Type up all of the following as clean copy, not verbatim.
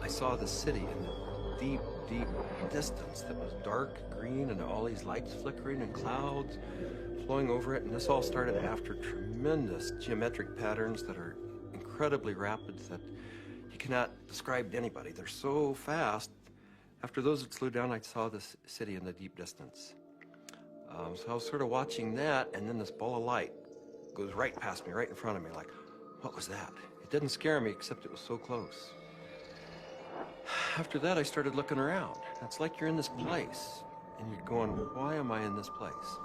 I saw the city in the deep, deep distance that was dark green and all these lights flickering and clouds flowing over it. And this all started after tremendous geometric patterns that are incredibly rapid that you cannot describe to anybody. They're so fast. After those had slowed down, I saw this city in the deep distance. So I was sort of watching that, and then this ball of light goes right past me, right in front of me, like, what was that? It didn't scare me, except it was so close. After that, I started looking around. It's like you're in this place, and you're going, why am I in this place?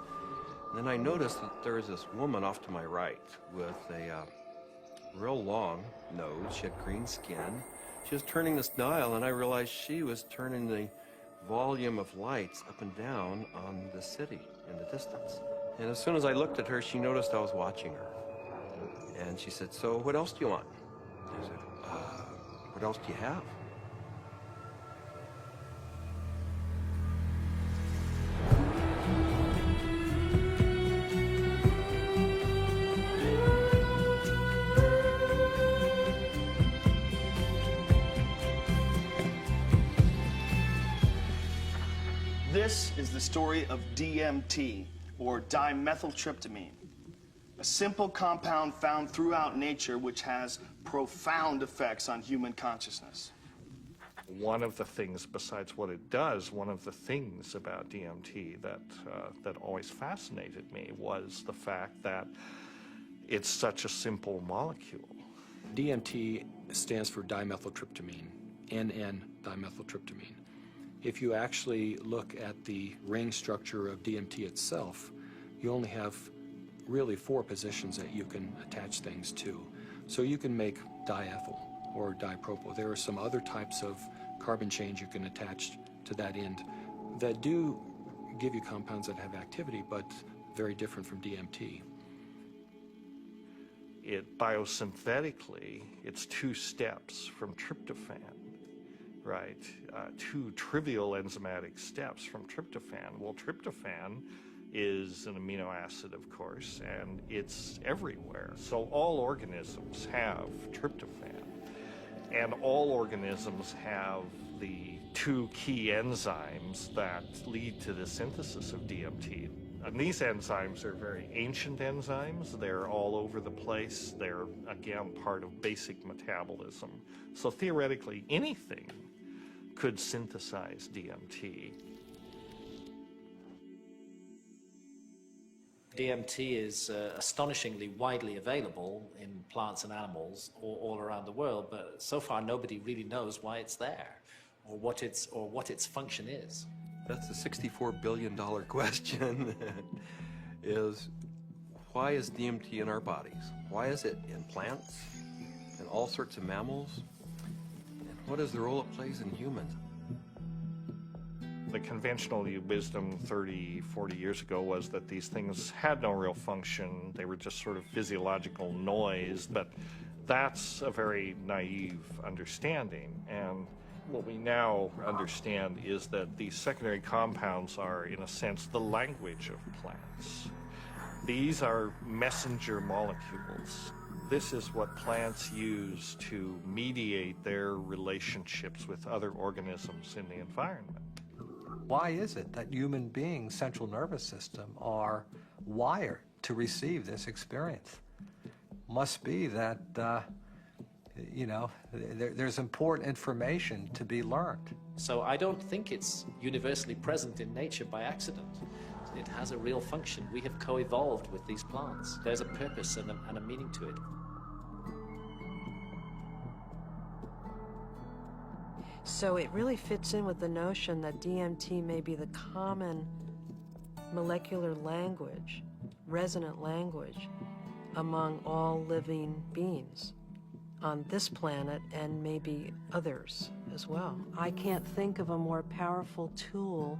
And then I noticed that there was this woman off to my right with a real long nose. She had green skin. She was turning this dial, and I realized she was turning the volume of lights up and down on the city in the distance. And as soon as I looked at her, she noticed I was watching her. And she said, so what else do you want? I said, what else do you have? This is the story of DMT, or dimethyltryptamine, a simple compound found throughout nature which has profound effects on human consciousness. One of the things, besides what it does, one of the things about DMT that always fascinated me was the fact that it's such a simple molecule. DMT stands for dimethyltryptamine, N,N-dimethyltryptamine. If you actually look at the ring structure of DMT itself, you only have really 4 positions that you can attach things to. So you can make diethyl or dipropyl. There are some other types of carbon chains you can attach to that end that do give you compounds that have activity, but very different from DMT. Biosynthetically, it's 2 steps from tryptophan. Right, 2 trivial enzymatic steps from tryptophan. Well, tryptophan is an amino acid, of course, and it's everywhere. So all organisms have tryptophan, and all organisms have the 2 key enzymes that lead to the synthesis of DMT. And these enzymes are very ancient enzymes. They're all over the place. They're, again, part of basic metabolism. So theoretically, anything could synthesize DMT. DMT is astonishingly widely available in plants and animals all around the world, but so far nobody really knows why it's there or what its function is. That's the $64 billion question, is why is DMT in our bodies? Why is it in plants and all sorts of mammals? What is the role it plays in humans? The conventional wisdom 30, 40 years ago was that these things had no real function. They were just sort of physiological noise, but that's a very naive understanding. And what we now understand is that these secondary compounds are, in a sense, the language of plants. These are messenger molecules. This is what plants use to mediate their relationships with other organisms in the environment. Why is it that human beings' central nervous system are wired to receive this experience? Must be that, there's important information to be learned. So I don't think it's universally present in nature by accident. It has a real function. We have co-evolved with these plants. There's a purpose and a meaning to it. So it really fits in with the notion that DMT may be the common molecular language, resonant language, among all living beings on this planet and maybe others as well. I can't think of a more powerful tool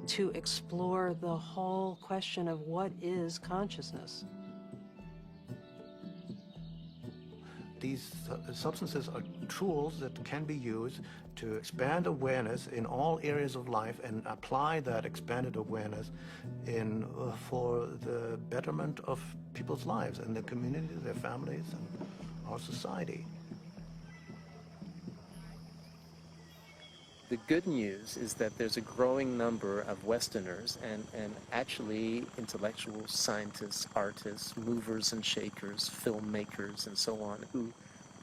to explore the whole question of what is consciousness. These substances are tools that can be used to expand awareness in all areas of life and apply that expanded awareness for the betterment of people's lives and their communities, their families, and our society. The good news is that there's a growing number of Westerners and actually intellectuals, scientists, artists, movers and shakers, filmmakers, and so on, who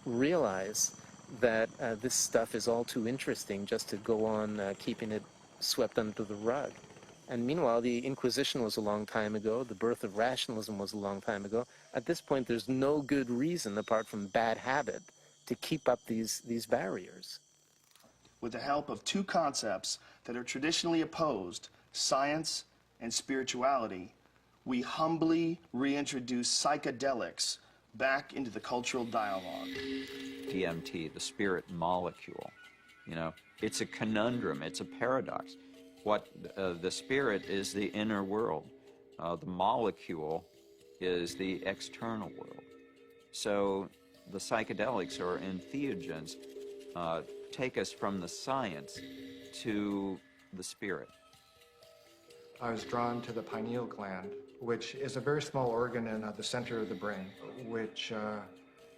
realize that this stuff is all too interesting just to go on keeping it swept under the rug. And meanwhile, the Inquisition was a long time ago, the birth of rationalism was a long time ago. At this point, there's no good reason, apart from bad habit, to keep up these barriers. With the help of two concepts that are traditionally opposed, science and spirituality, we humbly reintroduce psychedelics back into the cultural dialogue. DMT, the spirit molecule, you know, it's a conundrum, it's a paradox. What the spirit is the inner world. The molecule is the external world. So the psychedelics or entheogens take us from the science to the spirit. I was drawn to the pineal gland, which is a very small organ in the center of the brain, which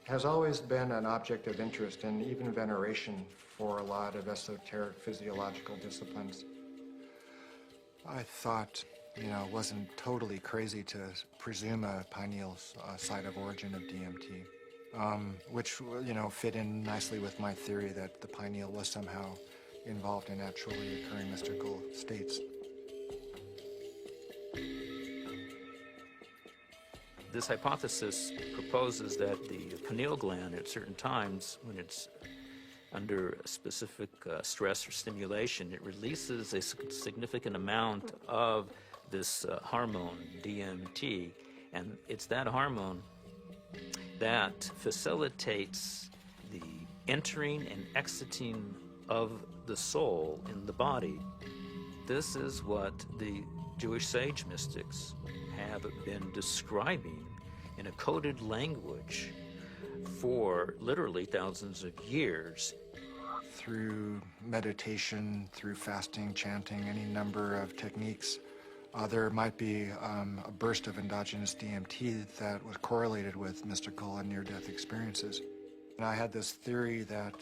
has always been an object of interest and even veneration for a lot of esoteric physiological disciplines. I thought, you know, it wasn't totally crazy to presume a pineal site of origin of DMT, which, you know, fit in nicely with my theory that the pineal was somehow involved in naturally occurring mystical states. This hypothesis proposes that the pineal gland at certain times, when it's under a specific stress or stimulation, it releases a significant amount of this hormone, DMT, and it's that hormone that facilitates the entering and exiting of the soul in the body. This is what the Jewish sage mystics have been describing in a coded language for literally thousands of years. Through meditation, through fasting, chanting, any number of techniques, there might be a burst of endogenous DMT that was correlated with mystical and near-death experiences. And I had this theory that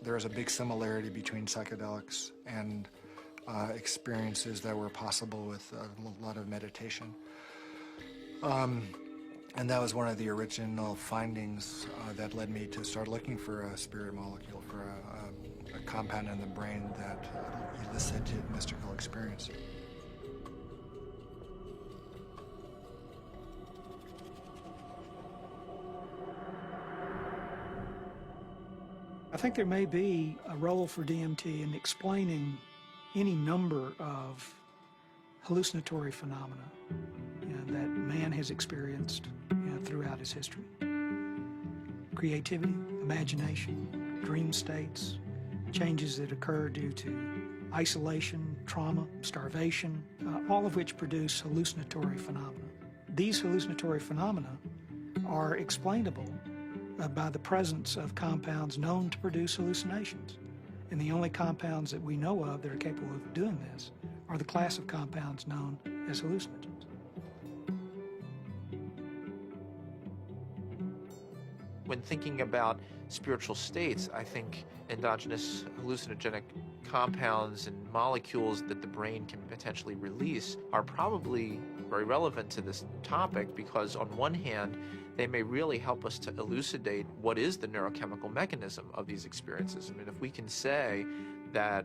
there is a big similarity between psychedelics and experiences that were possible with a lot of meditation. And that was one of the original findings that led me to start looking for a spirit molecule, for a compound in the brain that elicited mystical experience. I think there may be a role for DMT in explaining any number of hallucinatory phenomena that man has experienced throughout his history. Creativity, imagination, dream states, changes that occur due to isolation, trauma, starvation, all of which produce hallucinatory phenomena. These hallucinatory phenomena are explainable by the presence of compounds known to produce hallucinations. And the only compounds that we know of that are capable of doing this are the class of compounds known as hallucinogens. When thinking about spiritual states, I think endogenous hallucinogenic compounds and molecules that the brain can potentially release are probably very relevant to this topic, because on one hand, they may really help us to elucidate what is the neurochemical mechanism of these experiences. I mean, if we can say that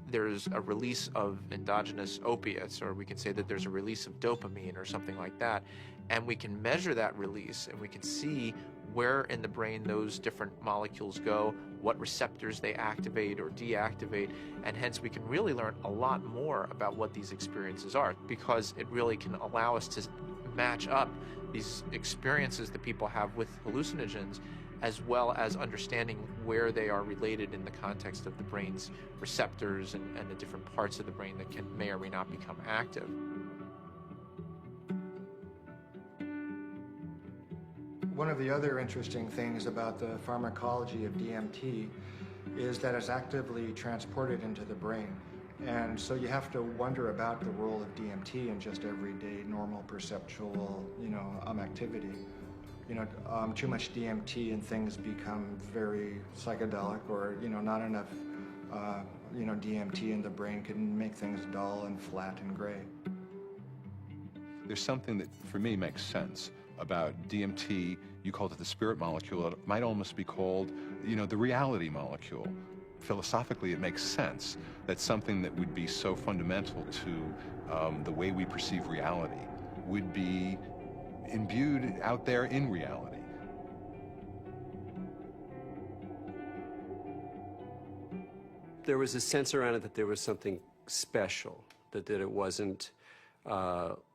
there's a release of endogenous opiates, or we can say that there's a release of dopamine or something like that, and we can measure that release and we can see where in the brain those different molecules go, what receptors they activate or deactivate, and hence we can really learn a lot more about what these experiences are, because it really can allow us to match up these experiences that people have with hallucinogens, as well as understanding where they are related in the context of the brain's receptors and the different parts of the brain that may or may not become active. One of the other interesting things about the pharmacology of DMT is that it's actively transported into the brain. And so you have to wonder about the role of DMT in just everyday normal perceptual, activity. Too much DMT and things become very psychedelic, or, not enough DMT in the brain can make things dull and flat and gray. There's something that, for me, makes sense about DMT. You called it the spirit molecule. It might almost be called, the reality molecule. Philosophically, it makes sense that something that would be so fundamental to the way we perceive reality would be imbued out there in reality. There was a sense around it that there was something special, that it wasn't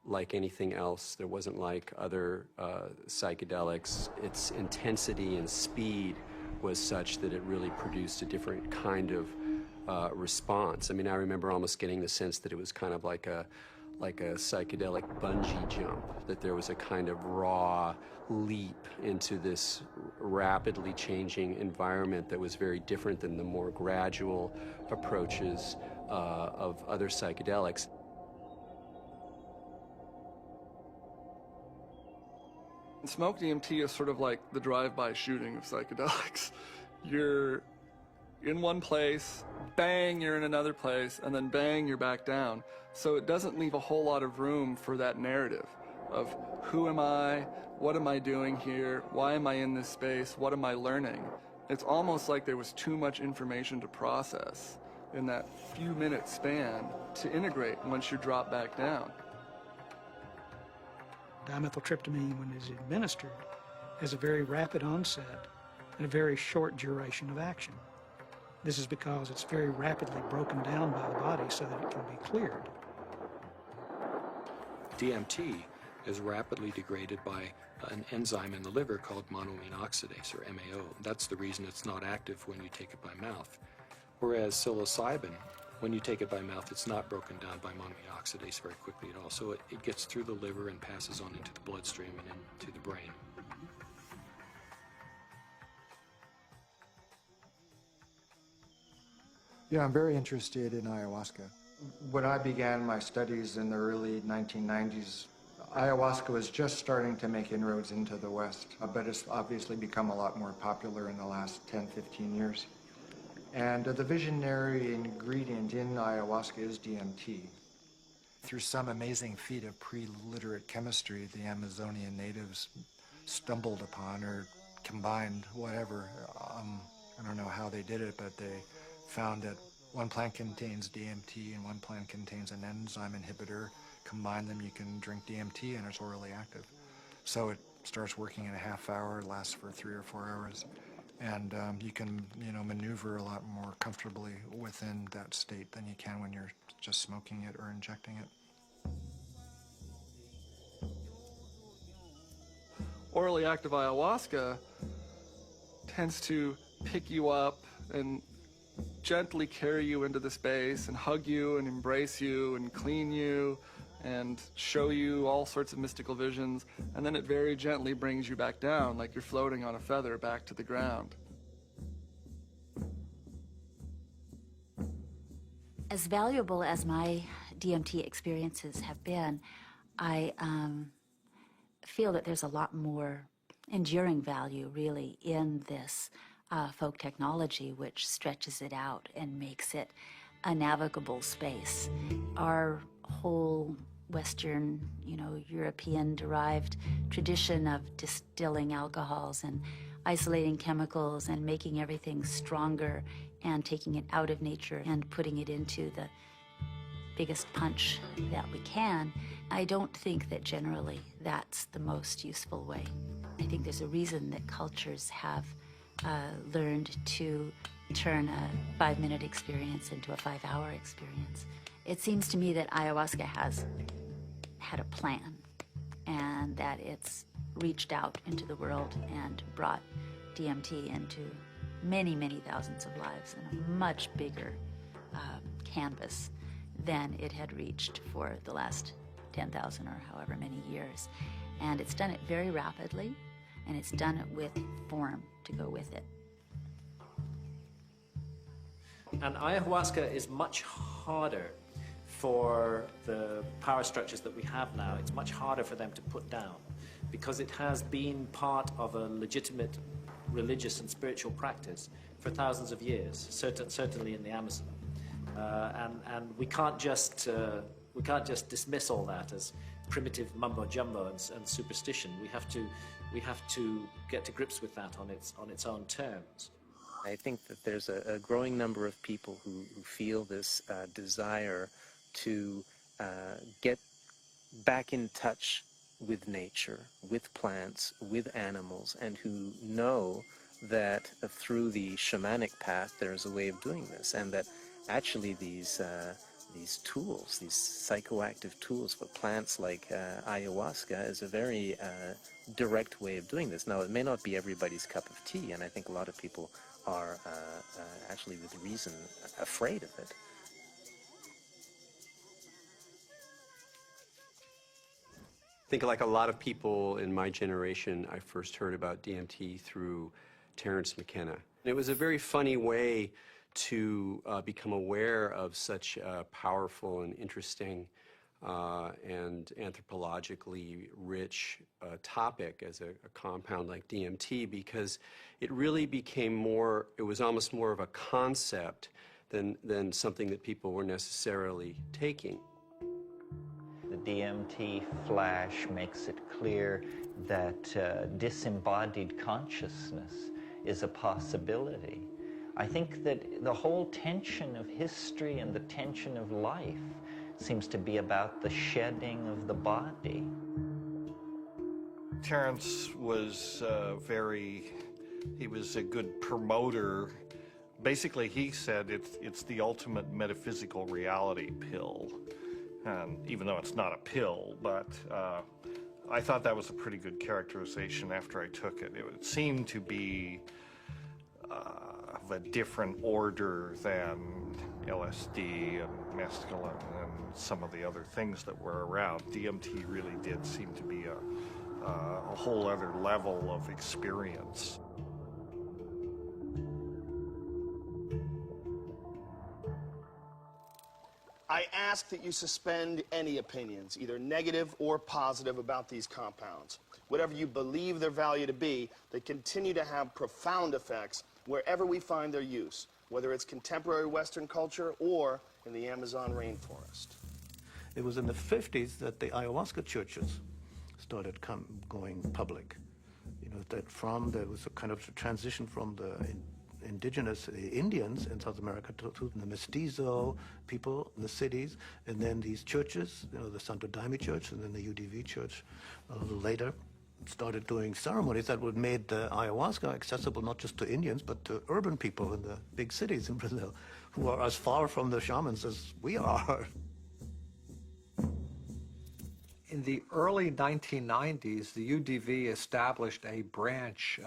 like anything else. There wasn't like other psychedelics. Its intensity and speed was such that it really produced a different kind of response. I mean, I remember almost getting the sense that it was kind of like a psychedelic bungee jump, that there was a kind of raw leap into this rapidly changing environment that was very different than the more gradual approaches of other psychedelics. Smoke DMT is sort of like the drive-by shooting of psychedelics. You're in one place, bang, you're in another place, and then bang, you're back down. So it doesn't leave a whole lot of room for that narrative of who am I, what am I doing here, why am I in this space, what am I learning? It's almost like there was too much information to process in that few minute span to integrate once you drop back down. Dimethyltryptamine, when it's administered, has a very rapid onset and a very short duration of action. This is because it's very rapidly broken down by the body so that it can be cleared. DMT is rapidly degraded by an enzyme in the liver called monoamine oxidase, or MAO. That's the reason it's not active when you take it by mouth. Whereas psilocybin, when you take it by mouth, it's not broken down by monoamine oxidase very quickly at all. So it gets through the liver and passes on into the bloodstream and into the brain. Yeah, I'm very interested in ayahuasca. When I began my studies in the early 1990s, ayahuasca was just starting to make inroads into the West, but it's obviously become a lot more popular in the last 10, 15 years. And the visionary ingredient in ayahuasca is DMT. Through some amazing feat of pre-literate chemistry, the Amazonian natives stumbled upon or combined whatever. I don't know how they did it, but they found that one plant contains DMT and one plant contains an enzyme inhibitor. Combine them, you can drink DMT and it's orally active. So it starts working in a half hour, lasts for 3 or 4 hours. And you can, maneuver a lot more comfortably within that state than you can when you're just smoking it or injecting it. Orally active ayahuasca tends to pick you up and gently carry you into the space and hug you and embrace you and clean you and show you all sorts of mystical visions, and then it very gently brings you back down like you're floating on a feather back to the ground. As valuable as my DMT experiences have been, I feel that there's a lot more enduring value really in this folk technology, which stretches it out and makes it a navigable space. Our whole Western, European-derived tradition of distilling alcohols and isolating chemicals and making everything stronger and taking it out of nature and putting it into the biggest punch that we can, I don't think that generally that's the most useful way. I think there's a reason that cultures have learned to turn a 5-minute experience into a 5-hour experience. It seems to me that ayahuasca has had a plan and that it's reached out into the world and brought DMT into many, many thousands of lives in a much bigger canvas than it had reached for the last 10,000 or however many years. And it's done it very rapidly, and it's done it with form to go with it. And ayahuasca is much harder for the power structures that we have now. It's much harder for them to put down because it has been part of a legitimate religious and spiritual practice for thousands of years, certainly in the Amazon. and we can't just dismiss all that as primitive mumbo jumbo and superstition. We have to get to grips with that on its own terms. I think that there's a growing number of people who feel this desire to get back in touch with nature, with plants, with animals, and who know that through the shamanic path there's a way of doing this, and that actually these tools, these psychoactive tools for plants like ayahuasca is a very direct way of doing this. Now, it may not be everybody's cup of tea, and I think a lot of people are actually with reason afraid of it. I think like a lot of people in my generation, I first heard about DMT through Terence McKenna. It was a very funny way to become aware of such a powerful and interesting and anthropologically rich topic as a compound like DMT, because it really became more, it was almost more of a concept than something that people were necessarily taking. The DMT flash makes it clear that disembodied consciousness is a possibility. I think that the whole tension of history and the tension of life seems to be about the shedding of the body. Terence was he was a good promoter. Basically, he said it's the ultimate metaphysical reality pill. And even though it's not a pill, but I thought that was a pretty good characterization after I took it. It seemed to be of a different order than LSD and mescaline and some of the other things that were around. DMT really did seem to be a whole other level of experience. I ask that you suspend any opinions, either negative or positive, about these compounds. Whatever you believe their value to be, they continue to have profound effects wherever we find their use, whether it's contemporary Western culture or in the Amazon rainforest. It was in the 50s that the ayahuasca churches started going public. You know, there was a kind of transition from the indigenous Indians in South America to the mestizo people in the cities, and then these churches, you know, the Santo Daime Church and then the UDV Church a little later, started doing ceremonies that would made the ayahuasca accessible not just to Indians, but to urban people in the big cities in Brazil, who are as far from the shamans as we are. In the early 1990s, the UDV established a branch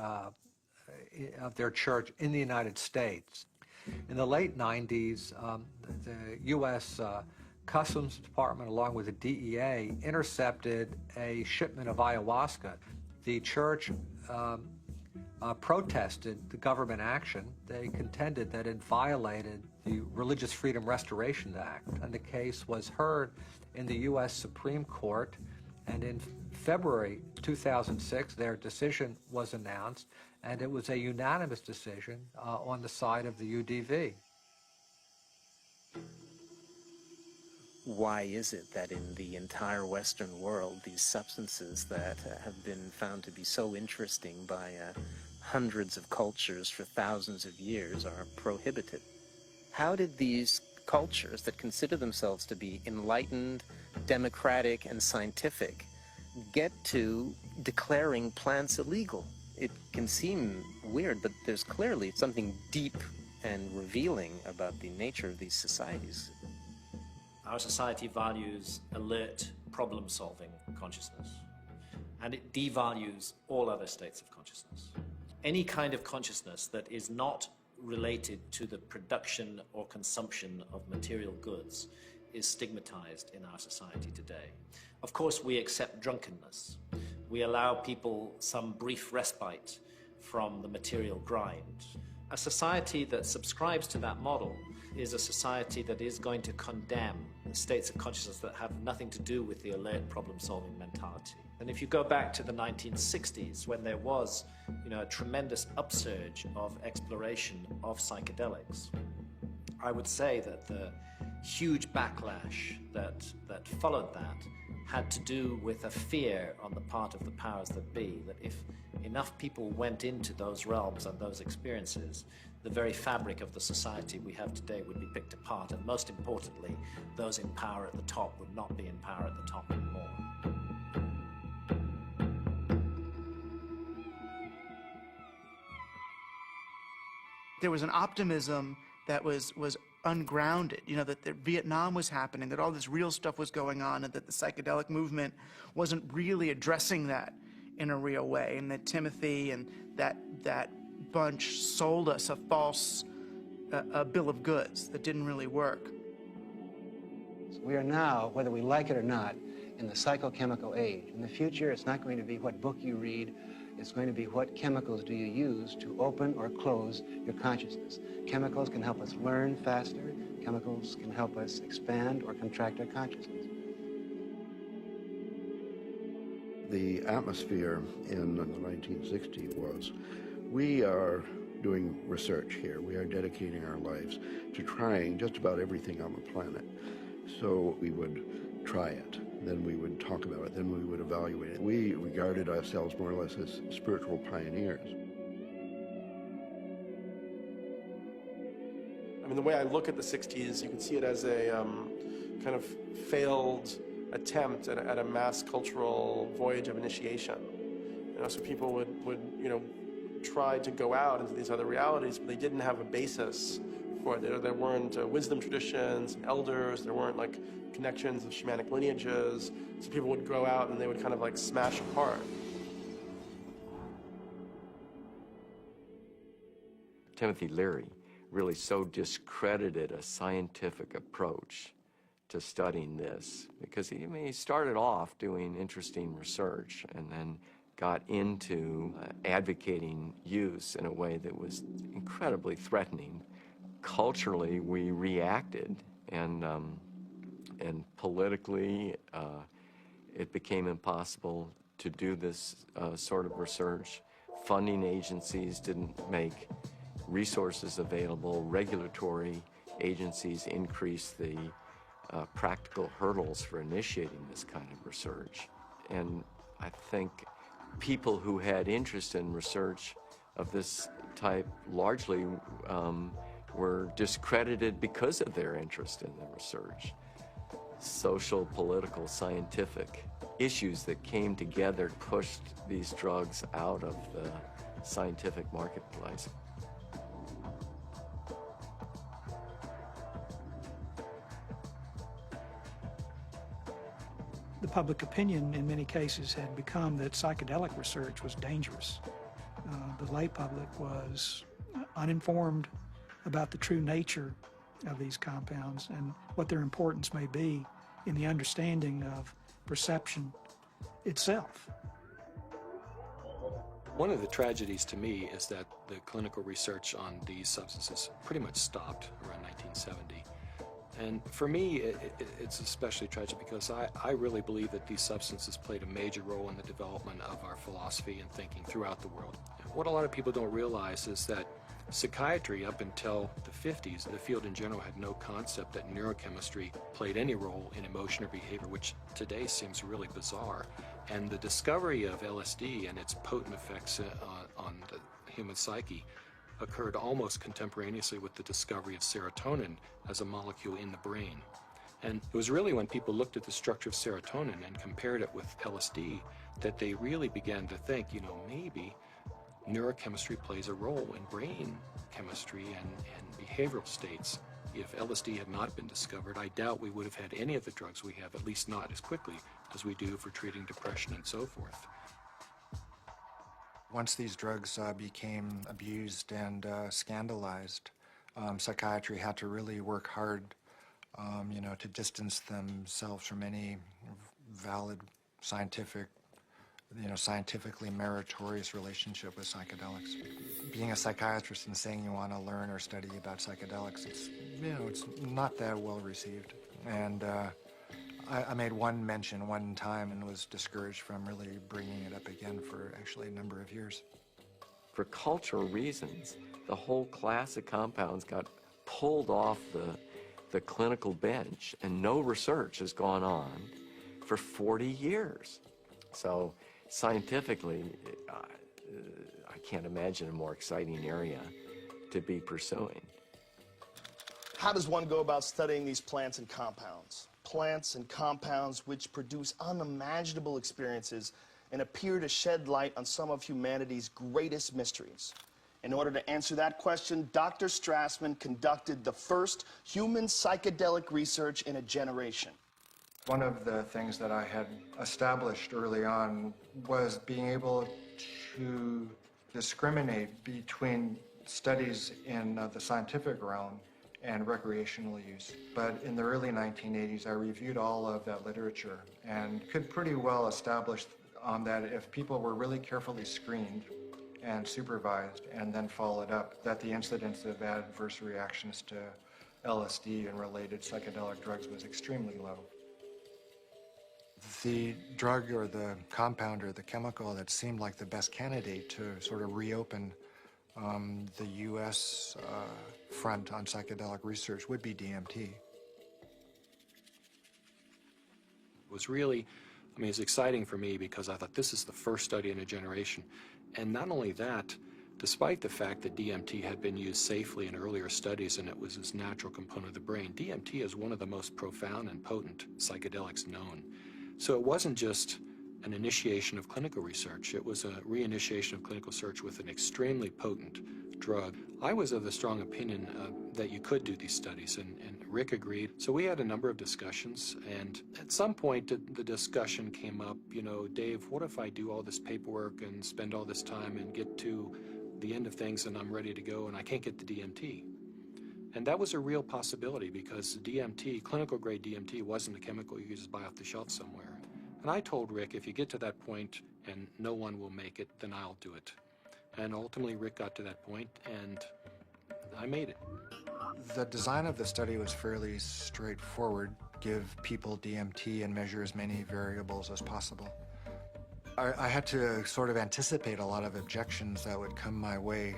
of their church in the United States. In the late 90s, the U.S. Customs Department, along with the DEA, intercepted a shipment of ayahuasca. The church protested the government action. They contended that it violated the Religious Freedom Restoration Act, and the case was heard in the U.S. Supreme Court, and in February 2006, their decision was announced, and it was a unanimous decision on the side of the UDV. Why is it that in the entire Western world, these substances that have been found to be so interesting by hundreds of cultures for thousands of years are prohibited? How did these cultures that consider themselves to be enlightened, democratic, and scientific get to declaring plants illegal? It can seem weird, but there's clearly something deep and revealing about the nature of these societies. Our society values alert, problem-solving consciousness, and it devalues all other states of consciousness. Any kind of consciousness that is not related to the production or consumption of material goods is stigmatized in our society today. Of course, we accept drunkenness. We allow people some brief respite from the material grind. A society that subscribes to that model is a society that is going to condemn states of consciousness that have nothing to do with the alert problem-solving mentality. And if you go back to the 1960s, when there was, a tremendous upsurge of exploration of psychedelics, I would say that the huge backlash that followed that had to do with a fear on the part of the powers that be, that if enough people went into those realms and those experiences, the very fabric of the society we have today would be picked apart, and most importantly, those in power at the top would not be in power at the top anymore. There was an optimism that was ungrounded, you know, that Vietnam was happening, that all this real stuff was going on, and that the psychedelic movement wasn't really addressing that in a real way, and that Timothy and that bunch sold us a false bill of goods that didn't really work. We are now, whether we like it or not, in the psychochemical age. In the future, it's not going to be what book you read, it's going to be what chemicals do you use to open or close your consciousness. Chemicals can help us learn faster. Chemicals can help us expand or contract our consciousness. The atmosphere in the 1960s was, we are doing research here. We are dedicating our lives to trying just about everything on the planet. So we would try it, then we would talk about it, then we would evaluate it. We regarded ourselves more or less as spiritual pioneers. I mean, the way I look at the 60s, you can see it as a kind of failed attempt at a mass cultural voyage of initiation. You know, so people would you know, try to go out into these other realities, but they didn't have a basis for it. There weren't wisdom traditions and elders. There weren't like connections of shamanic lineages. So people would go out and they would kind of like smash apart. Timothy Leary really so discredited a scientific approach to studying this, because he started off doing interesting research and then got into advocating use in a way that was incredibly threatening. Culturally, we reacted, and politically, it became impossible to do this sort of research. Funding agencies didn't make resources available. Regulatory agencies increased the practical hurdles for initiating this kind of research. And I think people who had interest in research of this type largely were discredited because of their interest in the research. Social, political, scientific issues that came together pushed these drugs out of the scientific marketplace. The public opinion in many cases had become that psychedelic research was dangerous. The lay public was uninformed about the true nature of these compounds and what their importance may be in the understanding of perception itself. One of the tragedies to me is that the clinical research on these substances pretty much stopped around 1970. And for me, it's especially tragic because I really believe that these substances played a major role in the development of our philosophy and thinking throughout the world. What a lot of people don't realize is that psychiatry, up until the 50s, the field in general had no concept that neurochemistry played any role in emotion or behavior, which today seems really bizarre. And the discovery of LSD and its potent effects on the human psyche occurred almost contemporaneously with the discovery of serotonin as a molecule in the brain. And it was really when people looked at the structure of serotonin and compared it with LSD that they really began to think, you know, maybe neurochemistry plays a role in brain chemistry and behavioral states. If LSD had not been discovered, I doubt we would have had any of the drugs we have, at least not as quickly as we do for treating depression and so forth. Once these drugs became abused and scandalized, psychiatry had to really work hard, you know, to distance themselves from any valid scientific, you know, scientifically meritorious relationship with psychedelics. Being a psychiatrist and saying you want to learn or study about psychedelics, it's, you know, it's not that well received. And I made one mention one time and was discouraged from really bringing it up again for actually a number of years. For cultural reasons, the whole class of compounds got pulled off the clinical bench, and no research has gone on for 40 years. So scientifically, I can't imagine a more exciting area to be pursuing. How does one go about studying these plants and compounds? Plants and compounds which produce unimaginable experiences and appear to shed light on some of humanity's greatest mysteries. In order to answer that question, Dr. Strassman conducted the first human psychedelic research in a generation. One of the things that I had established early on was being able to discriminate between studies in the scientific realm and recreational use. But in the early 1980s, I reviewed all of that literature and could pretty well establish that if people were really carefully screened and supervised and then followed up, that the incidence of adverse reactions to LSD and related psychedelic drugs was extremely low. The drug or the compound or the chemical that seemed like the best candidate to sort of reopen the U.S. Front on psychedelic research would be DMT. It was really, it's exciting for me because I thought this is the first study in a generation. And not only that, despite the fact that DMT had been used safely in earlier studies and it was this natural component of the brain, DMT is one of the most profound and potent psychedelics known. So it wasn't just an initiation of clinical research, it was a reinitiation of clinical research with an extremely potent drug. I was of the strong opinion that you could do these studies, and Rick agreed. So we had a number of discussions, and at some point the discussion came up, Dave, what if I do all this paperwork and spend all this time and get to the end of things and I'm ready to go and I can't get the DMT? And that was a real possibility because DMT, clinical grade DMT, wasn't a chemical you could just buy off the shelf somewhere. And I told Rick, if you get to that point and no one will make it, then I'll do it. And ultimately Rick got to that point and I made it. The design of the study was fairly straightforward. Give people DMT and measure as many variables as possible. I had to sort of anticipate a lot of objections that would come my way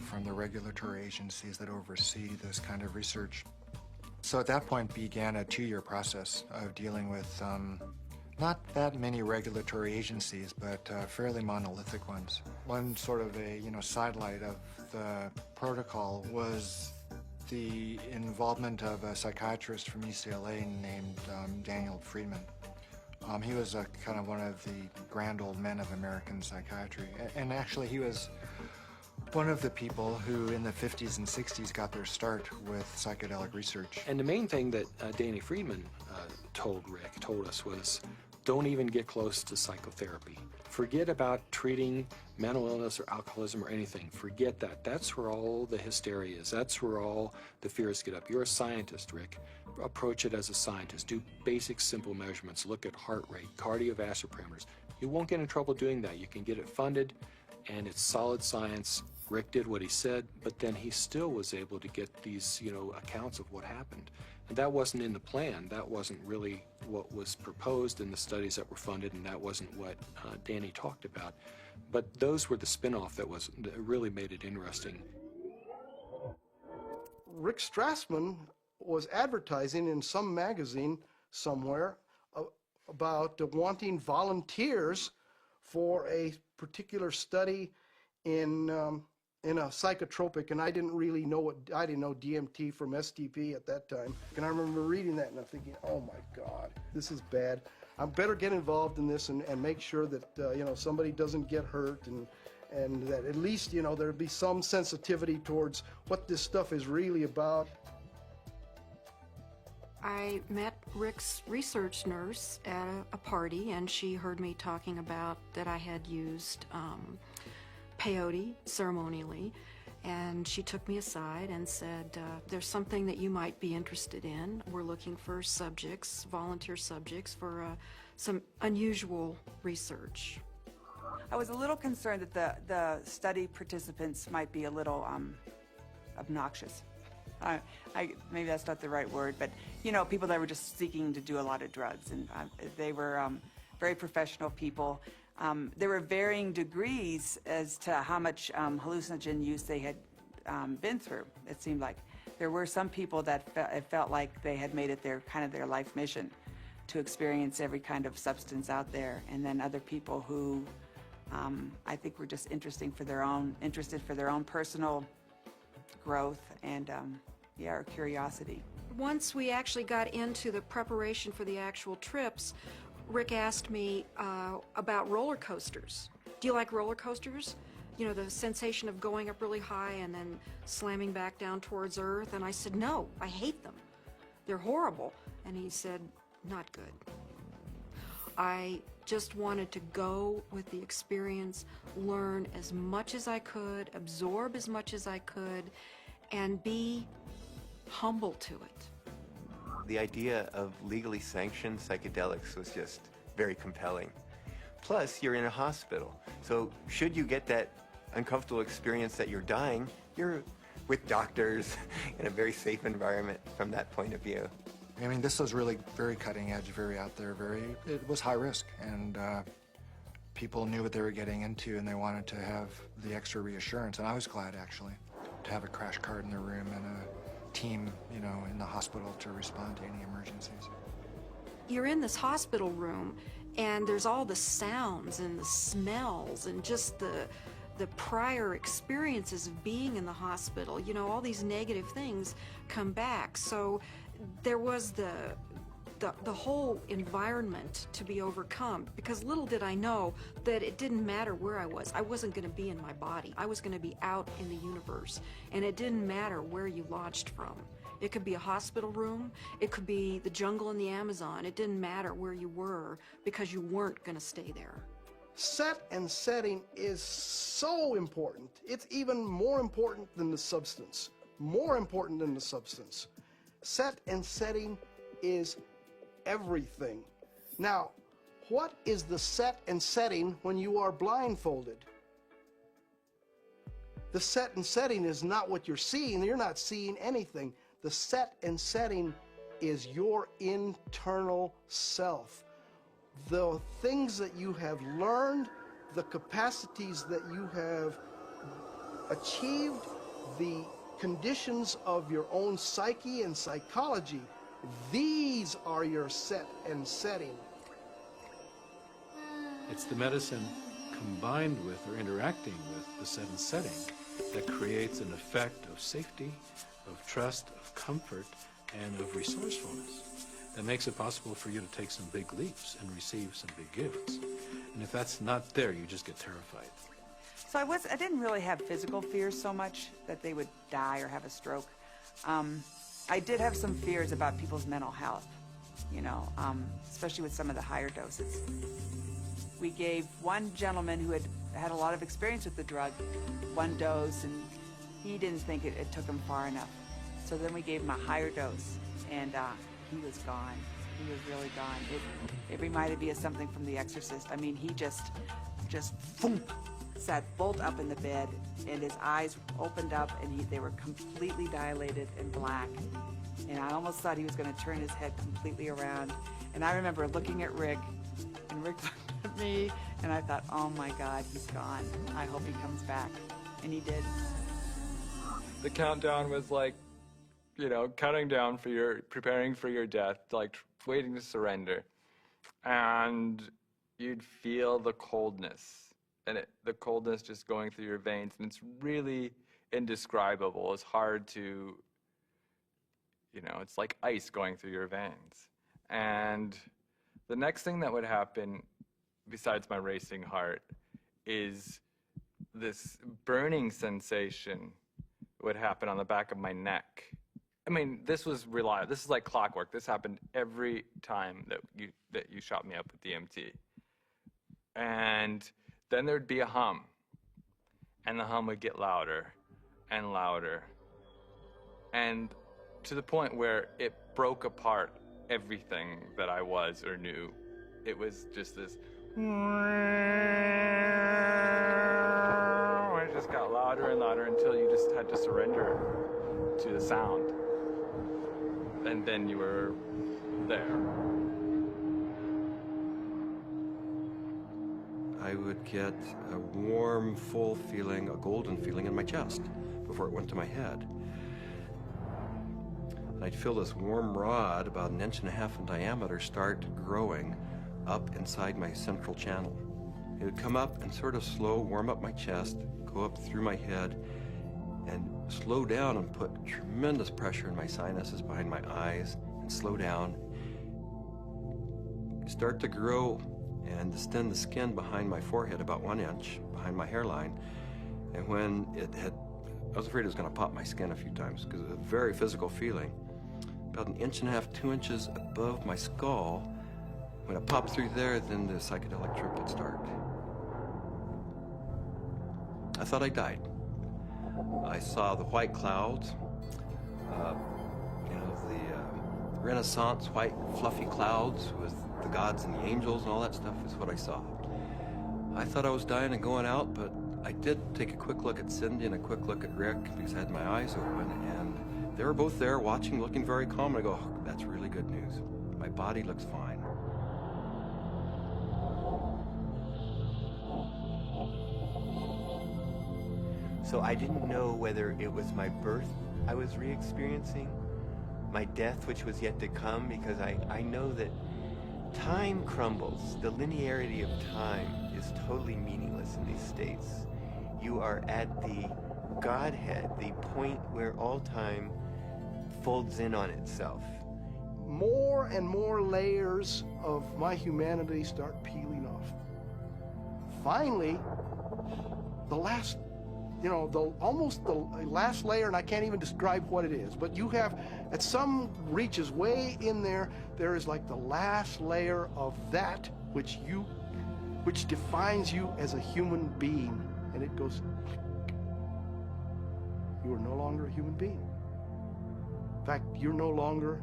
from the regulatory agencies that oversee this kind of research. So at that point began a 2-year process of dealing with not that many regulatory agencies, but fairly monolithic ones. One sort of a sidelight of the protocol was the involvement of a psychiatrist from UCLA named Daniel Friedman. He was kind of one of the grand old men of American psychiatry. And actually he was one of the people who in the 50s and 60s got their start with psychedelic research. And the main thing that Danny Friedman told us was, don't even get close to psychotherapy. Forget about treating mental illness or alcoholism or anything. Forget that. That's where all the hysteria is. That's where all the fears get up. You're a scientist, Rick. Approach it as a scientist. Do basic, simple measurements. Look at heart rate, cardiovascular parameters. You won't get in trouble doing that. You can get it funded, and it's solid science. Rick did what he said, but then he still was able to get these, accounts of what happened. And that wasn't in the plan. That wasn't really what was proposed in the studies that were funded, and that wasn't what Danny talked about. But those were the spin-off that really made it interesting. Rick Strassman was advertising in some magazine somewhere about wanting volunteers for a particular study in a psychotropic, and I didn't really know I didn't know DMT from STP at that time. And I remember reading that and I'm thinking, oh my God, this is bad. I better get involved in this and make sure that somebody doesn't get hurt, and that at least there'd be some sensitivity towards what this stuff is really about. I met Rick's research nurse at a party, and she heard me talking about that I had used peyote ceremonially, and she took me aside and said, there's something that you might be interested in. We're looking for subjects, volunteer subjects, for some unusual research. I was a little concerned that the study participants might be a little obnoxious. Maybe that's not the right word, but people that were just seeking to do a lot of drugs, and they were very professional people. There were varying degrees as to how much hallucinogen use they had been through, it seemed like. There were some people that it felt like they had made it their kind of their life mission to experience every kind of substance out there, and then other people who I think were just interested for their own personal growth and yeah, or curiosity. Once we actually got into the preparation for the actual trips, Rick asked me about roller coasters. Do you like roller coasters? You know, the sensation of going up really high and then slamming back down towards Earth. And I said, no, I hate them. They're horrible. And he said, not good. I just wanted to go with the experience, learn as much as I could, absorb as much as I could, and be humble to it. The idea of legally sanctioned psychedelics was just very compelling. Plus, you're in a hospital, so should you get that uncomfortable experience that you're dying, you're with doctors in a very safe environment from that point of view. I mean, this was really very cutting edge, very out there, it was high risk, and people knew what they were getting into, and they wanted to have the extra reassurance, and I was glad, actually, to have a crash cart in their room and a team, you know, in the hospital to respond to any emergencies. You're in this hospital room, and there's all the sounds and the smells and just the prior experiences of being in the hospital. You know, all these negative things come back. So there was the whole environment to be overcome, because little did I know that it didn't matter where I was. I wasn't going to be in my body. I was going to be out in the universe, and it didn't matter where you launched from. It could be a hospital room, it could be the jungle in the Amazon. It didn't matter where you were, because you weren't going to stay there. Set and setting is so important. It's even more important than the substance. More important than the substance. Set and setting is everything. Now, what is the set and setting when you are blindfolded? The set and setting is not what you're seeing. You're not seeing anything. The set and setting is your internal self. The things that you have learned, the capacities that you have achieved, the conditions of your own psyche and psychology, these are your set and setting. It's the medicine combined with or interacting with the set and setting that creates an effect of safety, of trust, of comfort, and of resourcefulness that makes it possible for you to take some big leaps and receive some big gifts. And if that's not there, you just get terrified. So I didn't really have physical fears so much that they would die or have a stroke. I did have some fears about people's mental health, you know, especially with some of the higher doses. We gave one gentleman who had a lot of experience with the drug one dose, and he didn't think it took him far enough. So then we gave him a higher dose, and he was gone. He was really gone. It reminded me of something from The Exorcist. I mean, he just boom, sat bolt up in the bed, and his eyes opened up, and they were completely dilated and black. And I almost thought he was going to turn his head completely around. And I remember looking at Rick, and Rick looked at me, and I thought, oh my God, he's gone. I hope he comes back. And he did. The countdown was like, you know, counting down for preparing for your death, like waiting to surrender. And you'd feel the coldness, and the coldness just going through your veins, and it's really indescribable. It's hard to, you know, it's like ice going through your veins. And the next thing that would happen, besides my racing heart, is this burning sensation would happen on the back of my neck. I mean, this was reliable. This is like clockwork. This happened every time that you shot me up with DMT. And then there'd be a hum, and the hum would get louder and louder, and to the point where it broke apart everything that I was or knew. It was just this. It just got louder and louder until you just had to surrender to the sound. And then you were there. I would get a warm, full feeling, a golden feeling in my chest before it went to my head. and I'd feel this warm rod about 1.5 inches in diameter start growing up inside my central channel. It would come up and sort of slow, warm up my chest, go up through my head, and slow down and put tremendous pressure in my sinuses behind my eyes, and slow down. Start to grow and distend the skin behind my forehead about 1 inch, behind my hairline. And when it had, I was afraid it was going to pop my skin a few times because it was a very physical feeling. About 1.5 inches, 2 inches above my skull, when it popped through there, then the psychedelic trip would start. I thought I died. I saw the white clouds, the Renaissance white fluffy clouds with the gods and the angels and all that stuff is what I saw. I thought I was dying and going out, but I did take a quick look at Cindy and a quick look at Rick because I had my eyes open, and they were both there watching, looking very calm. And I go, oh, that's really good news. My body looks fine. So I didn't know whether it was my birth I was re-experiencing, my death which was yet to come, because I know that time crumbles. The linearity of time is totally meaningless in these states. You are at the Godhead, the point where all time folds in on itself. More and more layers of my humanity start peeling off. Finally, the last, almost the last layer, and I can't even describe what it is, but you have, at some reaches way in there, there is like the last layer of that which defines you as a human being, and it goes, you are no longer a human being. In fact, you're no longer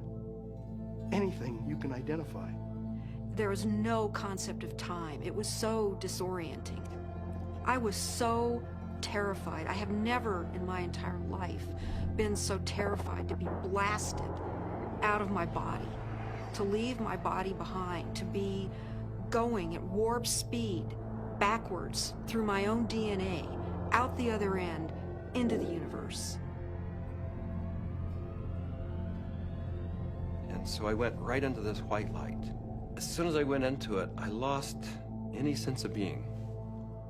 anything you can identify. There was no concept of time. It was so disorienting. I was so terrified. I have never in my entire life been so terrified to be blasted out of my body, to leave my body behind, to be going at warp speed backwards through my own DNA, out the other end, into the universe. And so I went right into this white light. As soon as I went into it, I lost any sense of being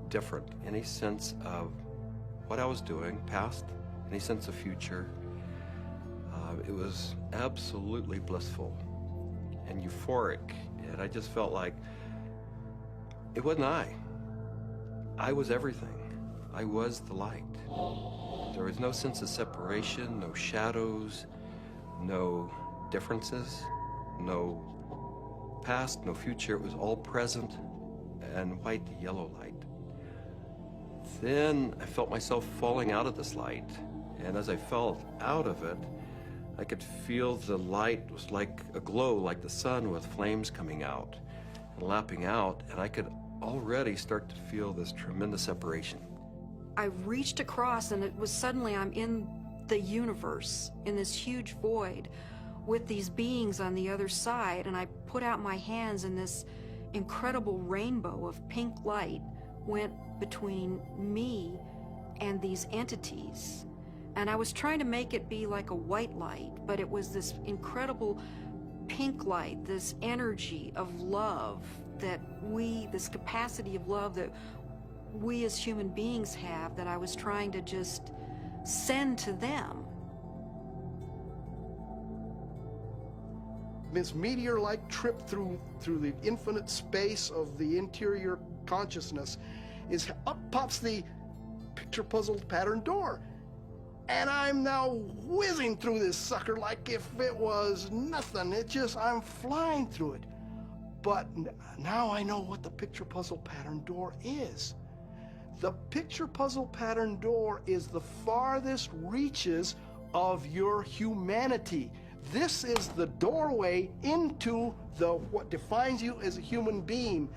different, any sense of what I was doing, past, any sense of future. It was absolutely blissful and euphoric, and I just felt like it wasn't I. I was everything. I was the light. There was no sense of separation, no shadows, no differences, no past, no future. It was all present and white to yellow light. Then I felt myself falling out of this light, and as I fell out of it, I could feel the light was like a glow, like the sun with flames coming out and lapping out, and I could already start to feel this tremendous separation. I reached across, and it was suddenly I'm in the universe, in this huge void, with these beings on the other side, and I put out my hands, and this incredible rainbow of pink light went between me and these entities. And I was trying to make it be like a white light, but it was this incredible pink light, this energy of love that this capacity of love that we as human beings have, that I was trying to just send to them. This meteor-like trip through the infinite space of the interior consciousness is up pops the picture puzzle pattern door. And I'm now whizzing through this sucker like if it was nothing. I'm flying through it. But now I know what the picture puzzle pattern door is. The picture puzzle pattern door is the farthest reaches of your humanity. This is the doorway into what defines you as a human being.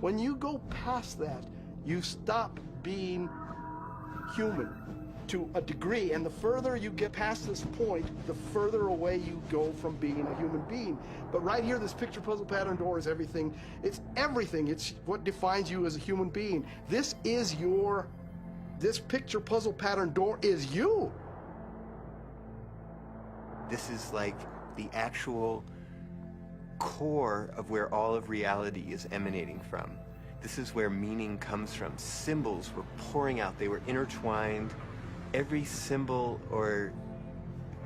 When you go past that, you stop being human to a degree, and the further you get past this point, the further away you go from being a human being. But right here, this picture puzzle pattern door is everything. It's everything. It's what defines you as a human being. This picture puzzle pattern door is you. This is like the actual core of where all of reality is emanating from. This is where meaning comes from. Symbols were pouring out. They were intertwined. Every symbol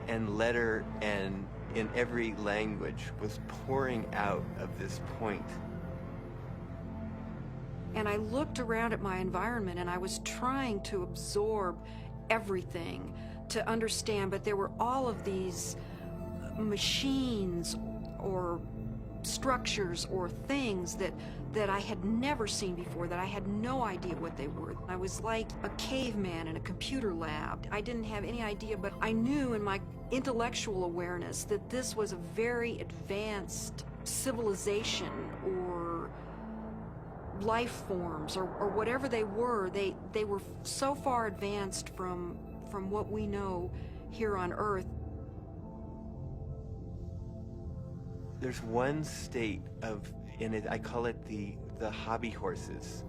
and letter and in every language was pouring out of this point. And I looked around at my environment and I was trying to absorb everything, to understand, but there were all of these machines or structures or things that I had never seen before, that I had no idea what they were. I was like a caveman in a computer lab. I didn't have any idea, but I knew in my intellectual awareness that this was a very advanced civilization or life forms or whatever they were. They were so far advanced from what we know here on Earth. There's one state in it, I call it the hobby horses,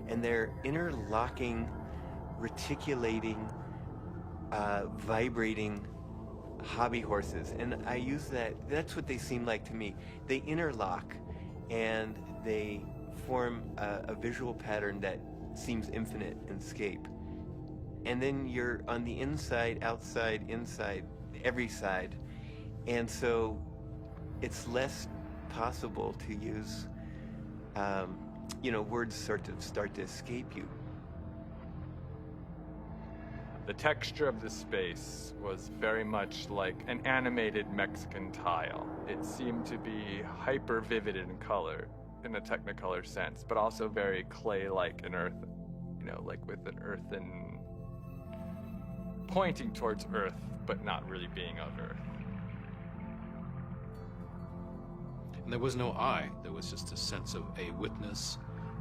and they're interlocking, reticulating, vibrating hobby horses, and I use that's what they seem like to me. They interlock and they form a visual pattern that seems infinite in scape. And then you're on the inside, outside, inside, every side. And so it's less possible to use, words sort of start to escape you. The texture of the space was very much like an animated Mexican tile. It seemed to be hyper vivid in color, in a Technicolor sense, but also very clay-like and earth, like with an earthen, pointing towards earth, but not really being of earth. And there was no I. There was just a sense of a witness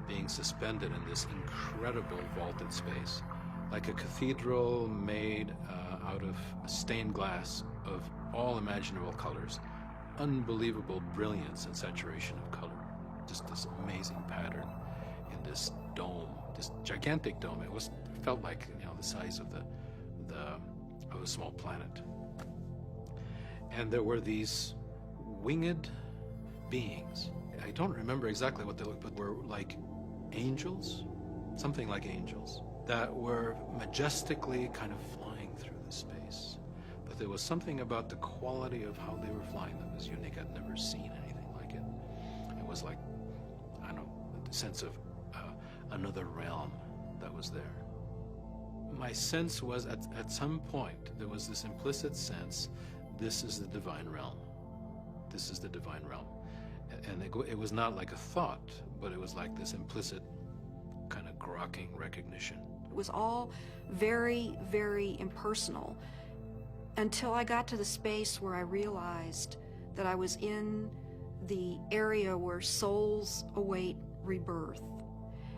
being suspended in this incredible vaulted space, like a cathedral made out of stained glass of all imaginable colors. Unbelievable brilliance and saturation of color. Just this amazing pattern in this dome, this gigantic dome. It felt like the size of of a small planet. And there were these winged beings. I don't remember exactly what they looked, but were like angels, something like angels, that were majestically kind of flying through the space. But there was something about the quality of how they were flying that was unique. I'd never seen anything like it. It was like, I don't know, the sense of another realm that was there. My sense was at some point there was this implicit sense, this is the divine realm. This is the divine realm. And it was not like a thought, but it was like this implicit kind of grokking recognition. It was all very, very impersonal until I got to the space where I realized that I was in the area where souls await rebirth.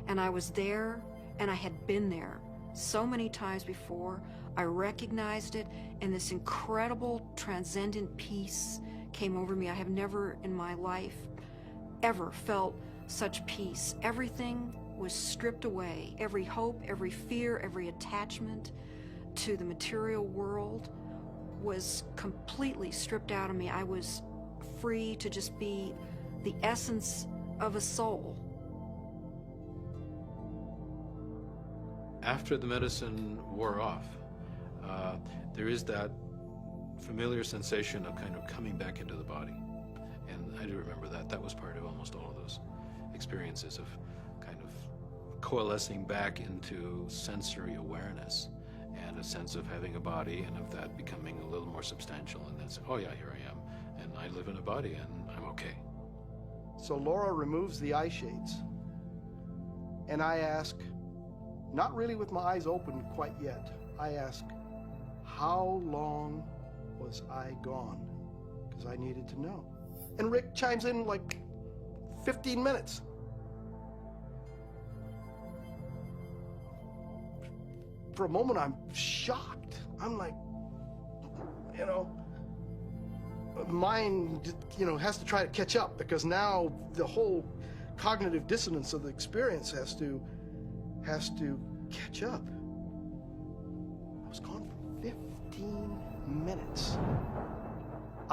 And I was there, and I had been there so many times before. I recognized it, and this incredible transcendent peace came over me. I have never in my life ever felt such peace. Everything was stripped away. Every hope, every fear, every attachment to the material world was completely stripped out of me. I was free to just be the essence of a soul. After the medicine wore off, there is that familiar sensation of kind of coming back into the body. And I do remember that. That was part of almost all of those experiences of kind of coalescing back into sensory awareness and a sense of having a body and of that becoming a little more substantial. And then say, oh yeah, here I am. And I live in a body and I'm okay. So Laura removes the eye shades. And I ask, not really with my eyes open quite yet, I ask, how long was I gone? Because I needed to know. And Rick chimes in like 15 minutes. For a moment, I'm shocked. I'm like, mind, has to try to catch up because now the whole cognitive dissonance of the experience has to catch up. I was gone for 15 minutes.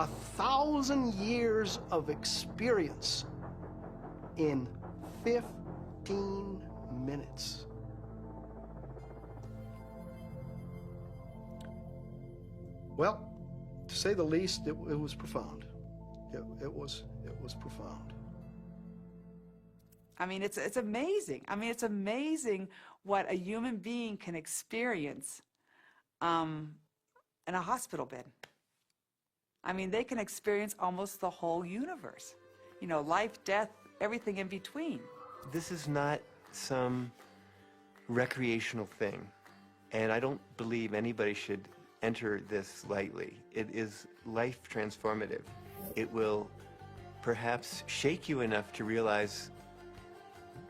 1,000 years of experience in 15 minutes. Well, to say the least, it was profound. It was profound. I mean, it's amazing. I mean, it's amazing what a human being can experience in a hospital bed. I mean, they can experience almost the whole universe. You know, life, death, everything in between. This is not some recreational thing, and I don't believe anybody should enter this lightly. It is life transformative. It will perhaps shake you enough to realize,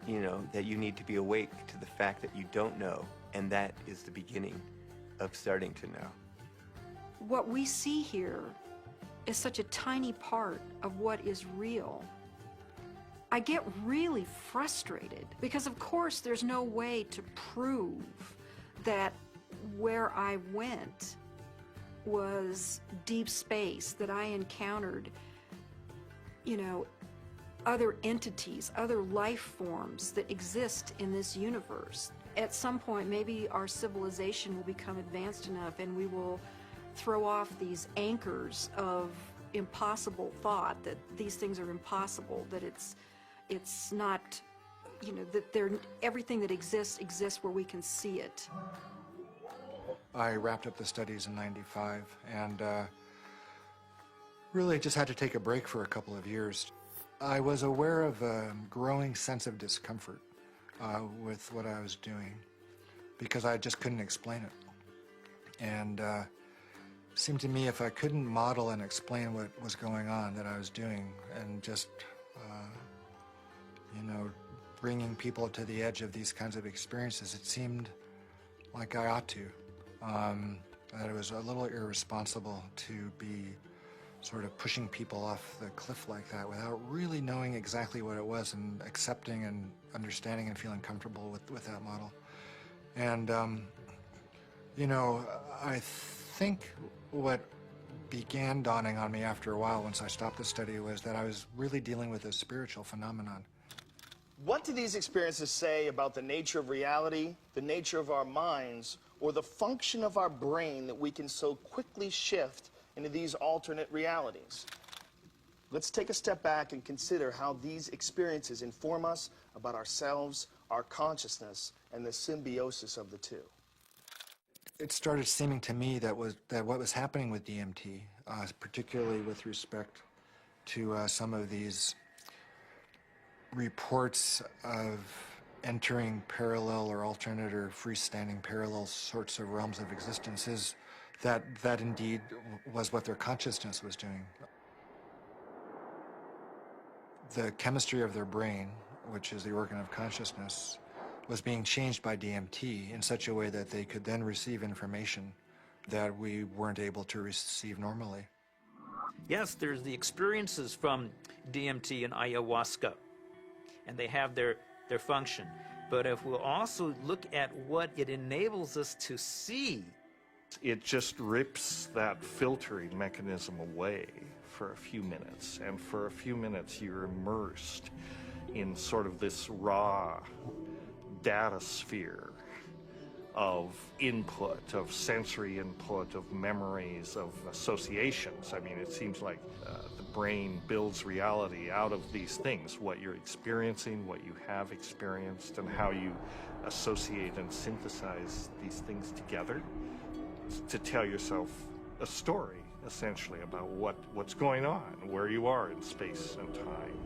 you know, that you need to be awake to the fact that you don't know, and that is the beginning of starting to know. What we see here is such a tiny part of what is real. I get really frustrated because, of course, there's no way to prove that where I went was deep space, that I encountered, you know, other entities, other life forms that exist in this universe. At some point, maybe our civilization will become advanced enough and we will throw off these anchors of impossible thought, that these things are impossible, that it's not, you know, that everything that exists where we can see it. I wrapped up the studies in '95 and really just had to take a break for a couple of years. I was aware of a growing sense of discomfort with what I was doing because I just couldn't explain it. And it seemed to me if I couldn't model and explain what was going on that I was doing and just, you know, bringing people to the edge of these kinds of experiences, it seemed like I ought to. That it was a little irresponsible to be sort of pushing people off the cliff like that without really knowing exactly what it was and accepting and understanding and feeling comfortable with that model. And, you know, I think what began dawning on me after a while once I stopped the study was that I was really dealing with a spiritual phenomenon. What do these experiences say about the nature of reality, the nature of our minds, or the function of our brain that we can so quickly shift into these alternate realities? Let's take a step back and consider how these experiences inform us about ourselves, our consciousness, and the symbiosis of the two. It started seeming to me that what was happening with DMT, particularly with respect to some of these reports of entering parallel or alternate or freestanding parallel sorts of realms of existence, is that indeed was what their consciousness was doing. The chemistry of their brain, which is the organ of consciousness, was being changed by DMT in such a way that they could then receive information that we weren't able to receive normally. Yes, there's the experiences from DMT and ayahuasca, and they have their function. But if we'll also look at what it enables us to see, it just rips that filtering mechanism away for a few minutes, and for a few minutes you're immersed in sort of this raw data sphere of input, of sensory input, of memories, of associations. I mean, it seems like the brain builds reality out of these things, what you're experiencing, what you have experienced, and how you associate and synthesize these things together to tell yourself a story, essentially, about what's going on, where you are in space and time.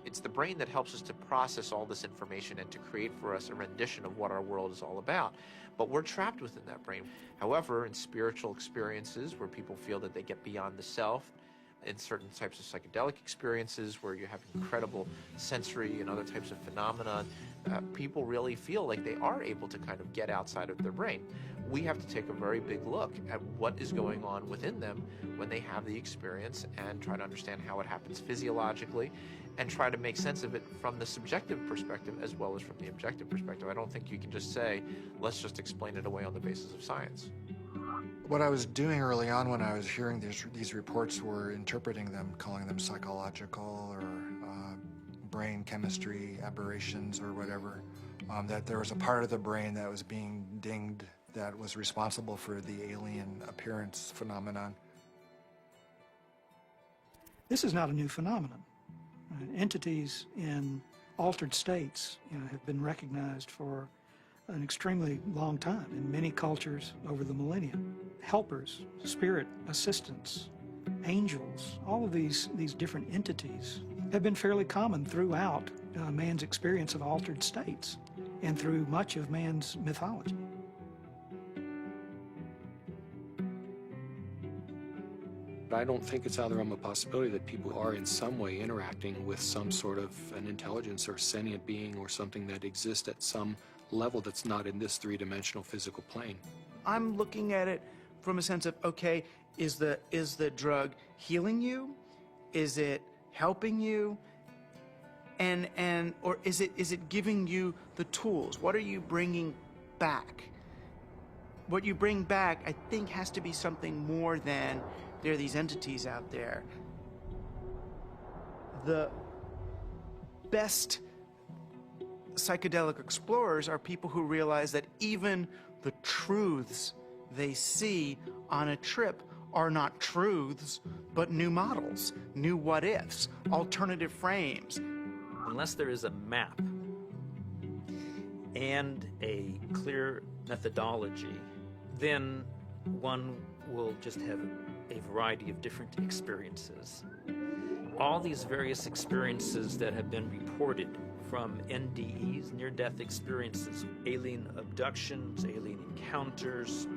It's the brain that helps us to process all this information and to create for us a rendition of what our world is all about. But we're trapped within that brain. However, in spiritual experiences where people feel that they get beyond the self, in certain types of psychedelic experiences where you have incredible sensory and other types of phenomena, people really feel like they are able to kind of get outside of their brain. We have to take a very big look at what is going on within them when they have the experience and try to understand how it happens physiologically and try to make sense of it from the subjective perspective as well as from the objective perspective. I don't think you can just say, let's just explain it away on the basis of science. What I was doing early on when I was hearing these reports were interpreting them, calling them psychological or brain chemistry aberrations or whatever, that there was a part of the brain that was being dinged that was responsible for the alien appearance phenomenon. This is not a new phenomenon. Entities in altered states, have been recognized for an extremely long time in many cultures over the millennia. Helpers, spirit assistants, angels, all of these different entities have been fairly common throughout man's experience of altered states and through much of man's mythology. I don't think it's out of the realm of possibility that people are in some way interacting with some sort of an intelligence or sentient being or something that exists at some level that's not in this three-dimensional physical plane. I'm looking at it from a sense of, okay, is the drug healing you? Is it helping you? Or is it giving you the tools? What are you bringing back? What you bring back, I think, has to be something more than there are these entities out there. The best psychedelic explorers are people who realize that even the truths they see on a trip are not truths, but new models, new what-ifs, alternative frames. Unless there is a map and a clear methodology, then one will just have a variety of different experiences. All these various experiences that have been reported from NDEs, near-death experiences, alien abductions, alien encounters,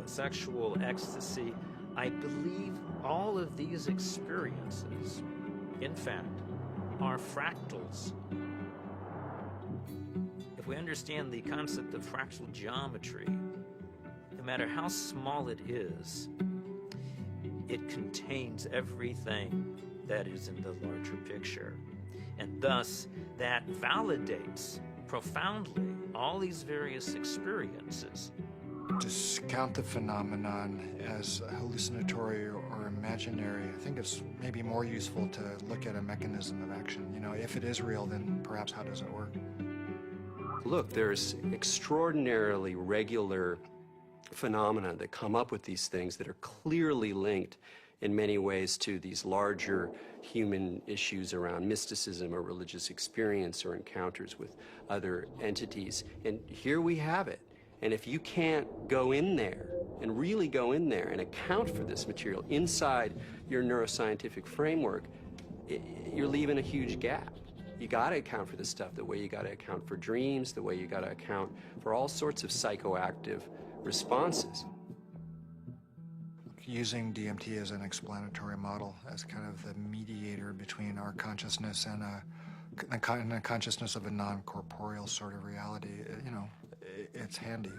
sexual ecstasy, I believe all of these experiences, in fact, are fractals. If we understand the concept of fractal geometry, no matter how small it is, it contains everything that is in the larger picture. And thus, that validates profoundly all these various experiences. Discount the phenomenon as hallucinatory or imaginary. I think it's maybe more useful to look at a mechanism of action. If it is real, then perhaps how does it work? Look, there's extraordinarily regular phenomena that come up with these things that are clearly linked in many ways to these larger human issues around mysticism or religious experience or encounters with other entities. And here we have it. And if you can't go in there and really go in there and account for this material inside your neuroscientific framework, you're leaving a huge gap. You got to account for this stuff the way you got to account for dreams, the way you got to account for all sorts of psychoactive responses. Using DMT as an explanatory model, as kind of the mediator between our consciousness and the consciousness of a non-corporeal sort of reality, it's handy.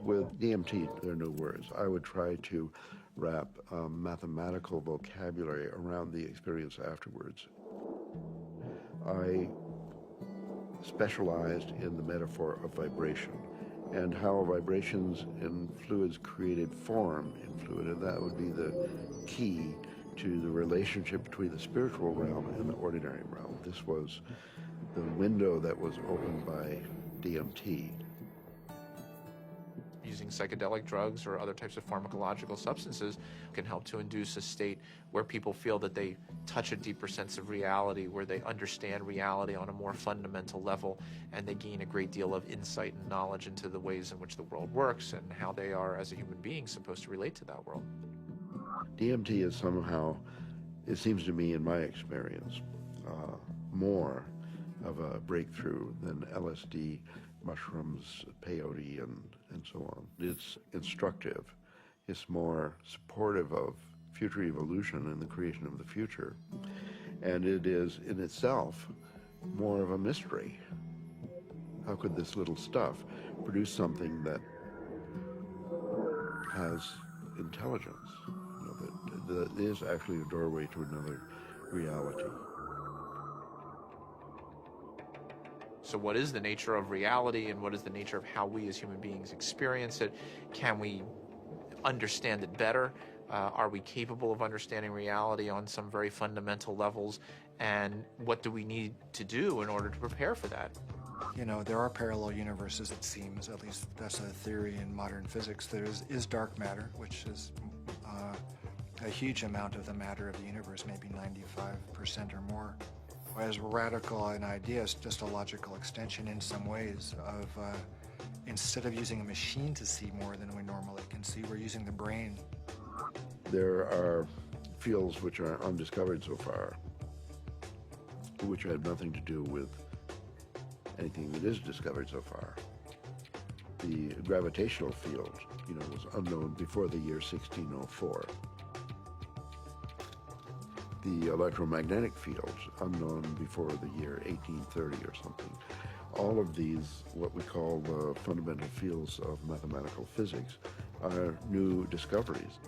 With DMT, there are no words. I would try to wrap mathematical vocabulary around the experience afterwards. I specialized in the metaphor of vibration and how vibrations in fluids created form in fluid, and that would be the key to the relationship between the spiritual realm and the ordinary realm. This was the window that was opened by DMT. Using psychedelic drugs or other types of pharmacological substances can help to induce a state where people feel that they touch a deeper sense of reality, where they understand reality on a more fundamental level, and they gain a great deal of insight and knowledge into the ways in which the world works and how they are, as a human being, supposed to relate to that world. DMT is somehow, it seems to me in my experience, more of a breakthrough than LSD, mushrooms, peyote, and so on. It's instructive. It's more supportive of future evolution and the creation of the future. And it is, in itself, more of a mystery. How could this little stuff produce something that has intelligence, that is actually a doorway to another reality? So what is the nature of reality, and what is the nature of how we as human beings experience it? Can we understand it better? Are we capable of understanding reality on some very fundamental levels? And what do we need to do in order to prepare for that? You know, there are parallel universes, it seems, at least that's a theory in modern physics. There is dark matter, which is a huge amount of the matter of the universe, maybe 95% or more. As radical an idea, it's just a logical extension in some ways of, instead of using a machine to see more than we normally can see, we're using the brain. There are fields which are undiscovered so far, which have nothing to do with anything that is discovered so far. The gravitational field, you know, was unknown before the year 1604. The electromagnetic fields, unknown before the year 1830 or something. All of these, what we call the fundamental fields of mathematical physics, are new discoveries.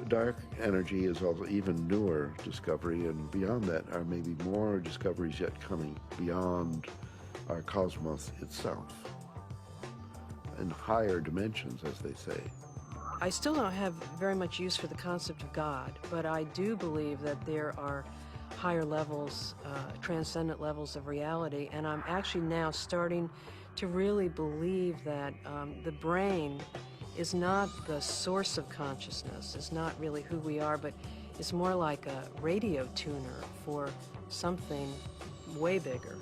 Dark energy is also even newer discovery, and beyond that are maybe more discoveries yet coming beyond our cosmos itself, in higher dimensions, as they say. I still don't have very much use for the concept of God, but I do believe that there are higher levels, transcendent levels of reality, and I'm actually now starting to really believe that the brain is not the source of consciousness, it's not really who we are, but it's more like a radio tuner for something way bigger.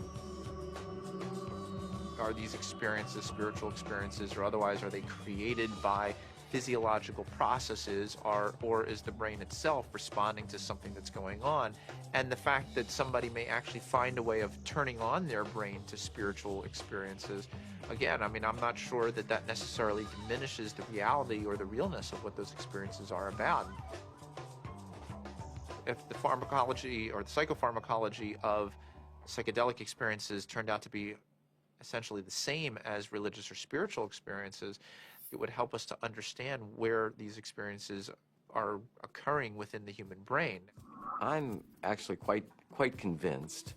Are these experiences, spiritual experiences or otherwise, are they created by physiological processes, or is the brain itself responding to something that's going on? And the fact that somebody may actually find a way of turning on their brain to spiritual experiences, again, I mean, I'm not sure that that necessarily diminishes the reality or the realness of what those experiences are about. If the pharmacology or the psychopharmacology of psychedelic experiences turned out to be essentially the same as religious or spiritual experiences, it would help us to understand where these experiences are occurring within the human brain. I'm actually quite convinced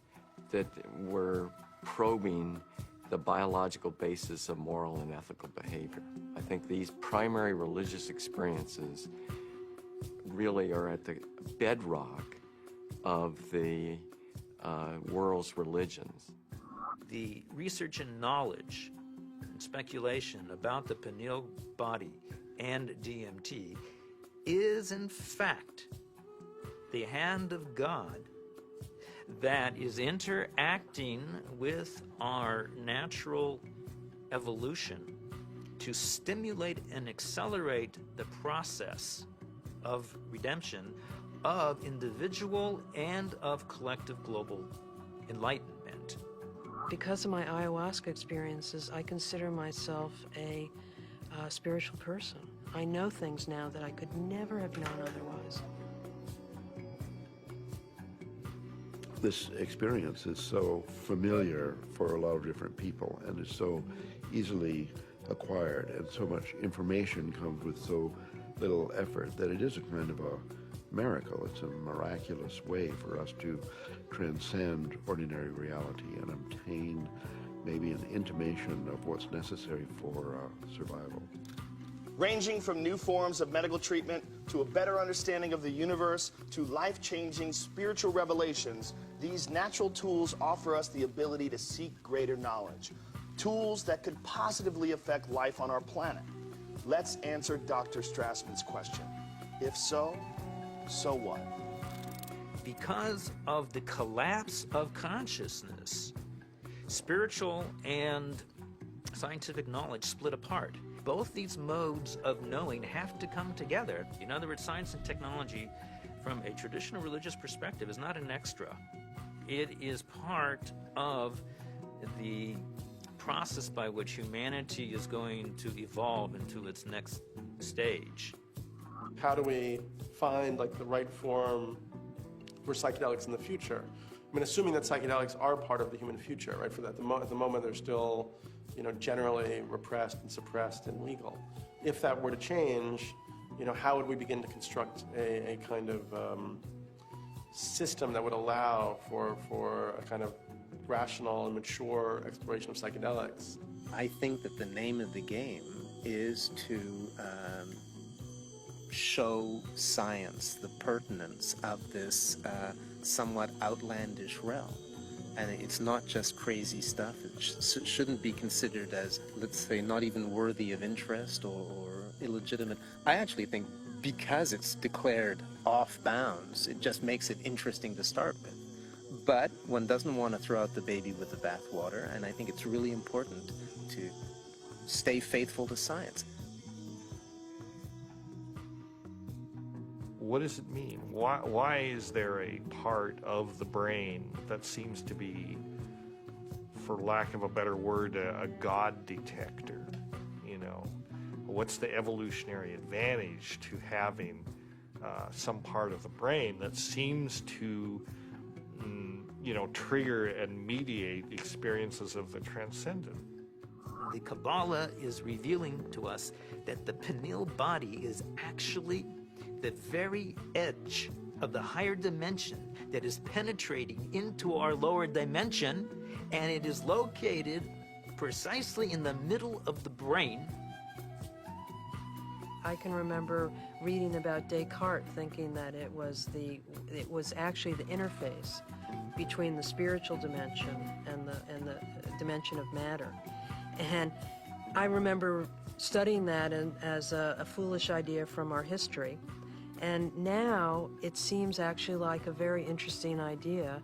that we're probing the biological basis of moral and ethical behavior. I think these primary religious experiences really are at the bedrock of the world's religions. The research and knowledge and speculation about the pineal body and DMT is in fact the hand of God that is interacting with our natural evolution to stimulate and accelerate the process of redemption of individual and of collective global enlightenment. Because of my ayahuasca experiences, I consider myself a spiritual person. I know things now that I could never have known otherwise. This experience is so familiar for a lot of different people and is so easily acquired, and so much information comes with so little effort that it is a kind of a miracle. It's a miraculous way for us to transcend ordinary reality and obtain maybe an intimation of what's necessary for survival. Ranging from new forms of medical treatment to a better understanding of the universe to life-changing spiritual revelations, these natural tools offer us the ability to seek greater knowledge. Tools that could positively affect life on our planet. Let's answer Dr. Strassman's question. If so, so what? Because of the collapse of consciousness, spiritual and scientific knowledge split apart. Both these modes of knowing have to come together. In other words, science and technology, from a traditional religious perspective, is not an extra. It is part of the process by which humanity is going to evolve into its next stage. How do we find like the right form for psychedelics in the future? I mean, assuming that psychedelics are part of the human future, right? For that, at the moment they're still, you know, generally repressed and suppressed and legal. If that were to change, you know, how would we begin to construct a kind of system that would allow for a kind of rational and mature exploration of psychedelics. I think that the name of the game is to show science the pertinence of this somewhat outlandish realm. And it's not just crazy stuff. It shouldn't be considered as, let's say, not even worthy of interest or illegitimate. I actually think because it's declared off bounds, it just makes it interesting to start with. But one doesn't want to throw out the baby with the bathwater, and I think it's really important to stay faithful to science. What does it mean? Why is there a part of the brain that seems to be, for lack of a better word, a God detector? You know, what's the evolutionary advantage to having some part of the brain that seems to, you know, trigger and mediate experiences of the transcendent? The Kabbalah is revealing to us that the pineal body is actually the very edge of the higher dimension that is penetrating into our lower dimension, and it is located precisely in the middle of the brain. I can remember reading about Descartes thinking that it was actually the interface between the spiritual dimension and the dimension of matter. And I remember studying that as a foolish idea from our history. And now it seems actually like a very interesting idea.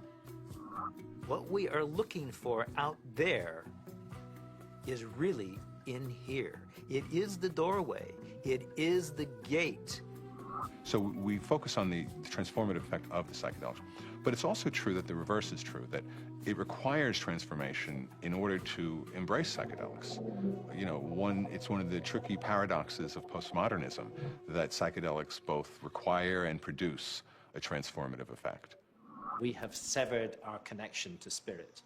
What we are looking for out there is really in here. It is the doorway. It is the gate. So we focus on the transformative effect of the psychedelics. But it's also true that the reverse is true, that it requires transformation in order to embrace psychedelics. You know, it's one of the tricky paradoxes of postmodernism that psychedelics both require and produce a transformative effect. We have severed our connection to spirit.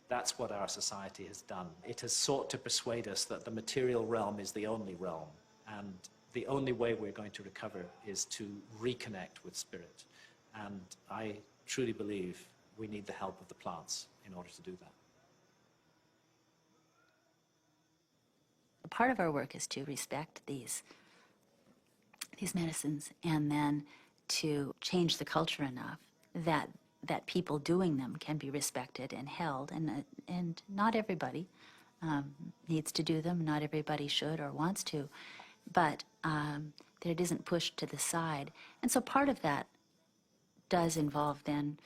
That's what our society has done. It has sought to persuade us that the material realm is the only realm, and the only way we're going to recover is to reconnect with spirit. And I truly believe we need the help of the plants in order to do that. Part of our work is to respect these medicines and then to change the culture enough that people doing them can be respected and held. And not everybody needs to do them. Not everybody should or wants to. But that it isn't pushed to the side. And so part of that does involve then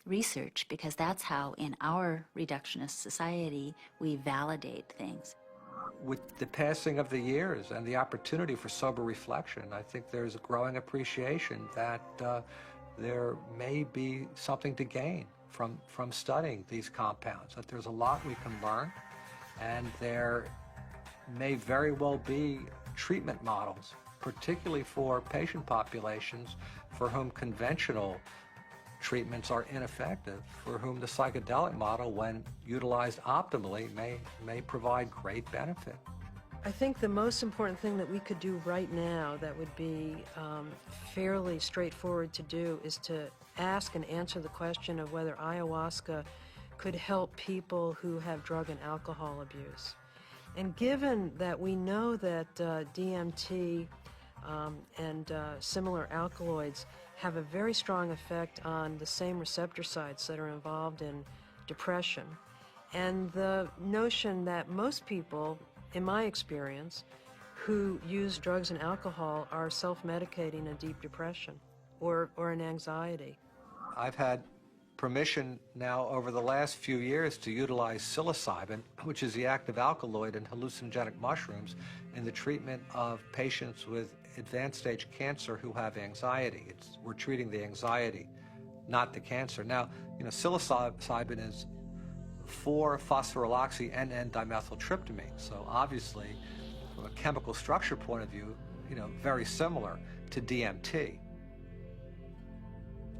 research, because that's how in our reductionist society we validate things. With the passing of the years and the opportunity for sober reflection, I think there's a growing appreciation that there may be something to gain from studying these compounds, that there's a lot we can learn, and there may very well be treatment models, particularly for patient populations for whom conventional treatments are ineffective, for whom the psychedelic model, when utilized optimally, may provide great benefit. I think the most important thing that we could do right now that would be fairly straightforward to do is to ask and answer the question of whether ayahuasca could help people who have drug and alcohol abuse. And given that we know that DMT and similar alkaloids have a very strong effect on the same receptor sites that are involved in depression, and the notion that most people, in my experience, who use drugs and alcohol are self-medicating a deep depression or an anxiety. I've had permission now over the last few years to utilize psilocybin, which is the active alkaloid in hallucinogenic mushrooms, in the treatment of patients with advanced stage cancer who have anxiety. We're treating the anxiety, not the cancer. Now, you know, psilocybin is 4-phosphoryloxy N,N-dimethyltryptamine. So obviously, from a chemical structure point of view, you know, very similar to DMT.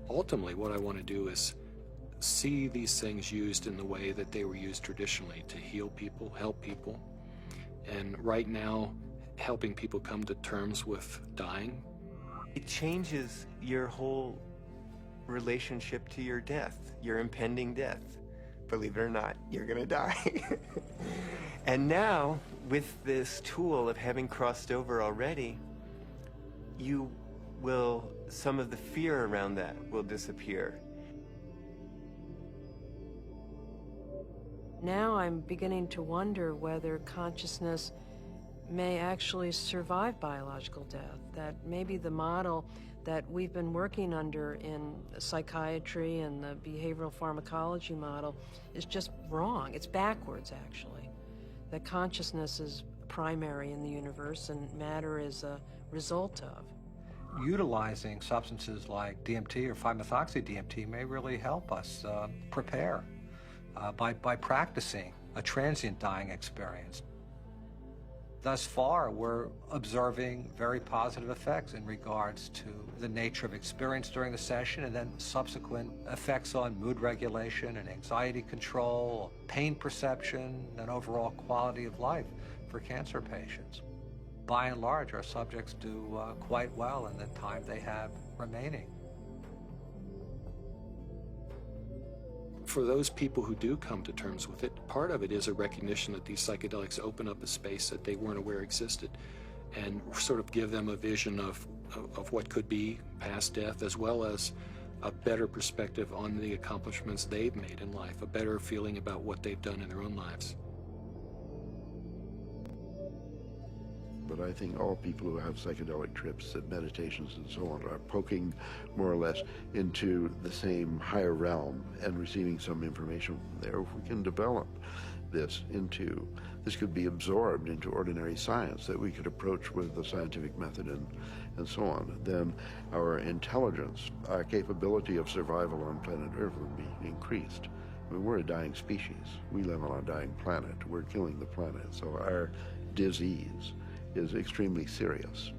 Ultimately, what I want to do is see these things used in the way that they were used traditionally, to heal people, help people. And right now, helping people come to terms with dying. It changes your whole relationship to your death, your impending death. believe it or not, you're going to die. And now, with this tool of having crossed over already, some of the fear around that will disappear. Now I'm beginning to wonder whether consciousness may actually survive biological death, that maybe the model that we've been working under in psychiatry and the behavioral pharmacology model is just wrong. It's backwards, actually. That consciousness is primary in the universe and matter is a result of. Utilizing substances like DMT or 5-methoxy-DMT may really help us prepare by practicing a transient dying experience. Thus far, we're observing very positive effects in regards to the nature of experience during the session and then subsequent effects on mood regulation and anxiety control, pain perception, and overall quality of life for cancer patients. By and large, our subjects do quite well in the time they have remaining. For those people who do come to terms with it, part of it is a recognition that these psychedelics open up a space that they weren't aware existed and sort of give them a vision of what could be past death, as well as a better perspective on the accomplishments they've made in life, a better feeling about what they've done in their own lives. But I think all people who have psychedelic trips and meditations and so on are poking more or less into the same higher realm and receiving some information from there. If we can develop this could be absorbed into ordinary science that we could approach with the scientific method and so on, then our intelligence, our capability of survival on planet Earth would be increased. I mean, we're a dying species. We live on a dying planet. We're killing the planet. So our disease is extremely serious,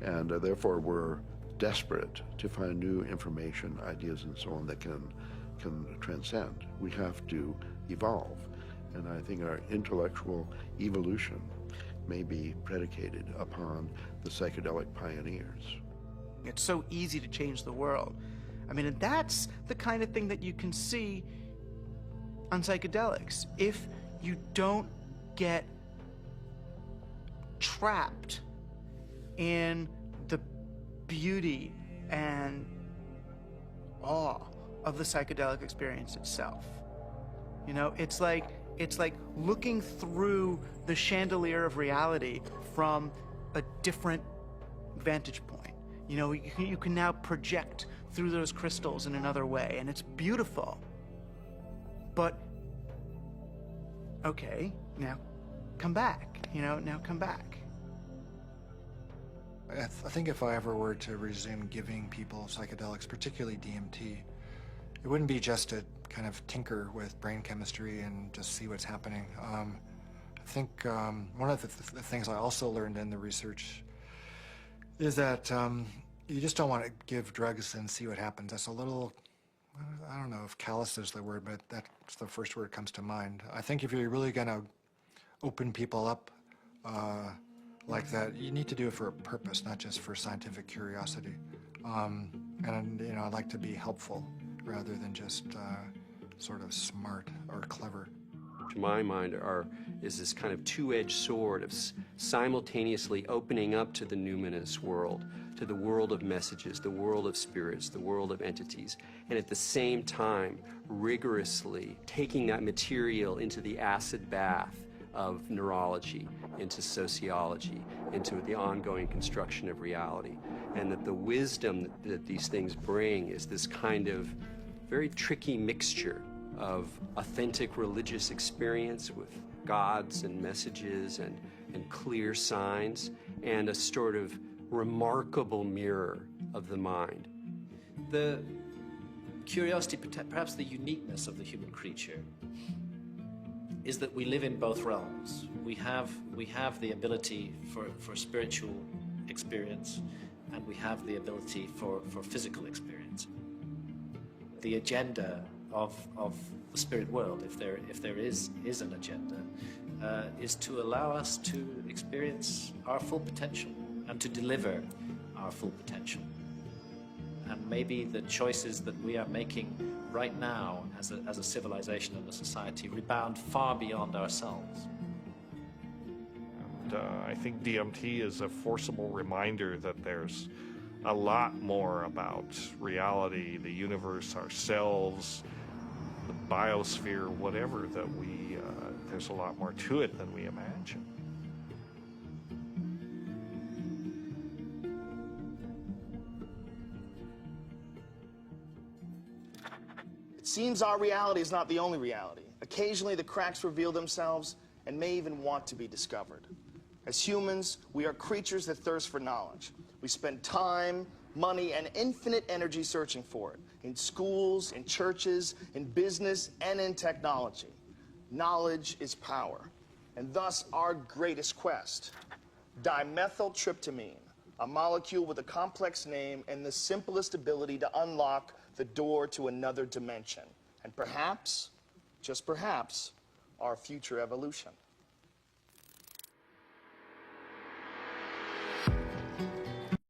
and therefore we're desperate to find new information, ideas, and so on that can transcend. We have to evolve, and I think our intellectual evolution may be predicated upon the psychedelic pioneers. It's so easy to change the world. I mean, and that's the kind of thing that you can see on psychedelics. If you don't get trapped in the beauty and awe of the psychedelic experience itself. You know, it's like looking through the chandelier of reality from a different vantage point. You know, you can now project through those crystals in another way, and it's beautiful. But, okay, now come back. You know, now come back. I think if I ever were to resume giving people psychedelics, particularly DMT, it wouldn't be just to kind of tinker with brain chemistry and just see what's happening. I think one of the things I also learned in the research is that you just don't want to give drugs and see what happens. That's a little, I don't know if callous is the word, but that's the first word that comes to mind. I think if you're really going to open people up like that, you need to do it for a purpose, not just for scientific curiosity. And you know, I'd like to be helpful rather than just sort of smart or clever. To my mind, is this kind of two-edged sword of simultaneously opening up to the numinous world, to the world of messages, the world of spirits, the world of entities, and at the same time rigorously taking that material into the acid bath of neurology, into sociology, into the ongoing construction of reality. And that the wisdom that these things bring is this kind of very tricky mixture of authentic religious experience with gods and messages and clear signs, and a sort of remarkable mirror of the mind. The curiosity, perhaps the uniqueness of the human creature, is that we live in both realms. We have the ability for spiritual experience, and we have the ability for physical experience. The agenda of the spirit world, if there is an agenda, is to allow us to experience our full potential and to deliver our full potential. And maybe the choices that we are making right now, as a civilization and a society, rebound far beyond ourselves. And I think DMT is a forcible reminder that there's a lot more about reality, the universe, ourselves, the biosphere, whatever, that there's a lot more to it than we imagine. It seems our reality is not the only reality. Occasionally the cracks reveal themselves and may even want to be discovered. As humans, we are creatures that thirst for knowledge. We spend time, money, and infinite energy searching for it, in schools, in churches, in business, and in technology. Knowledge is power, and thus our greatest quest. Dimethyltryptamine, a molecule with a complex name and the simplest ability to unlock the door to another dimension, and perhaps, just perhaps, our future evolution.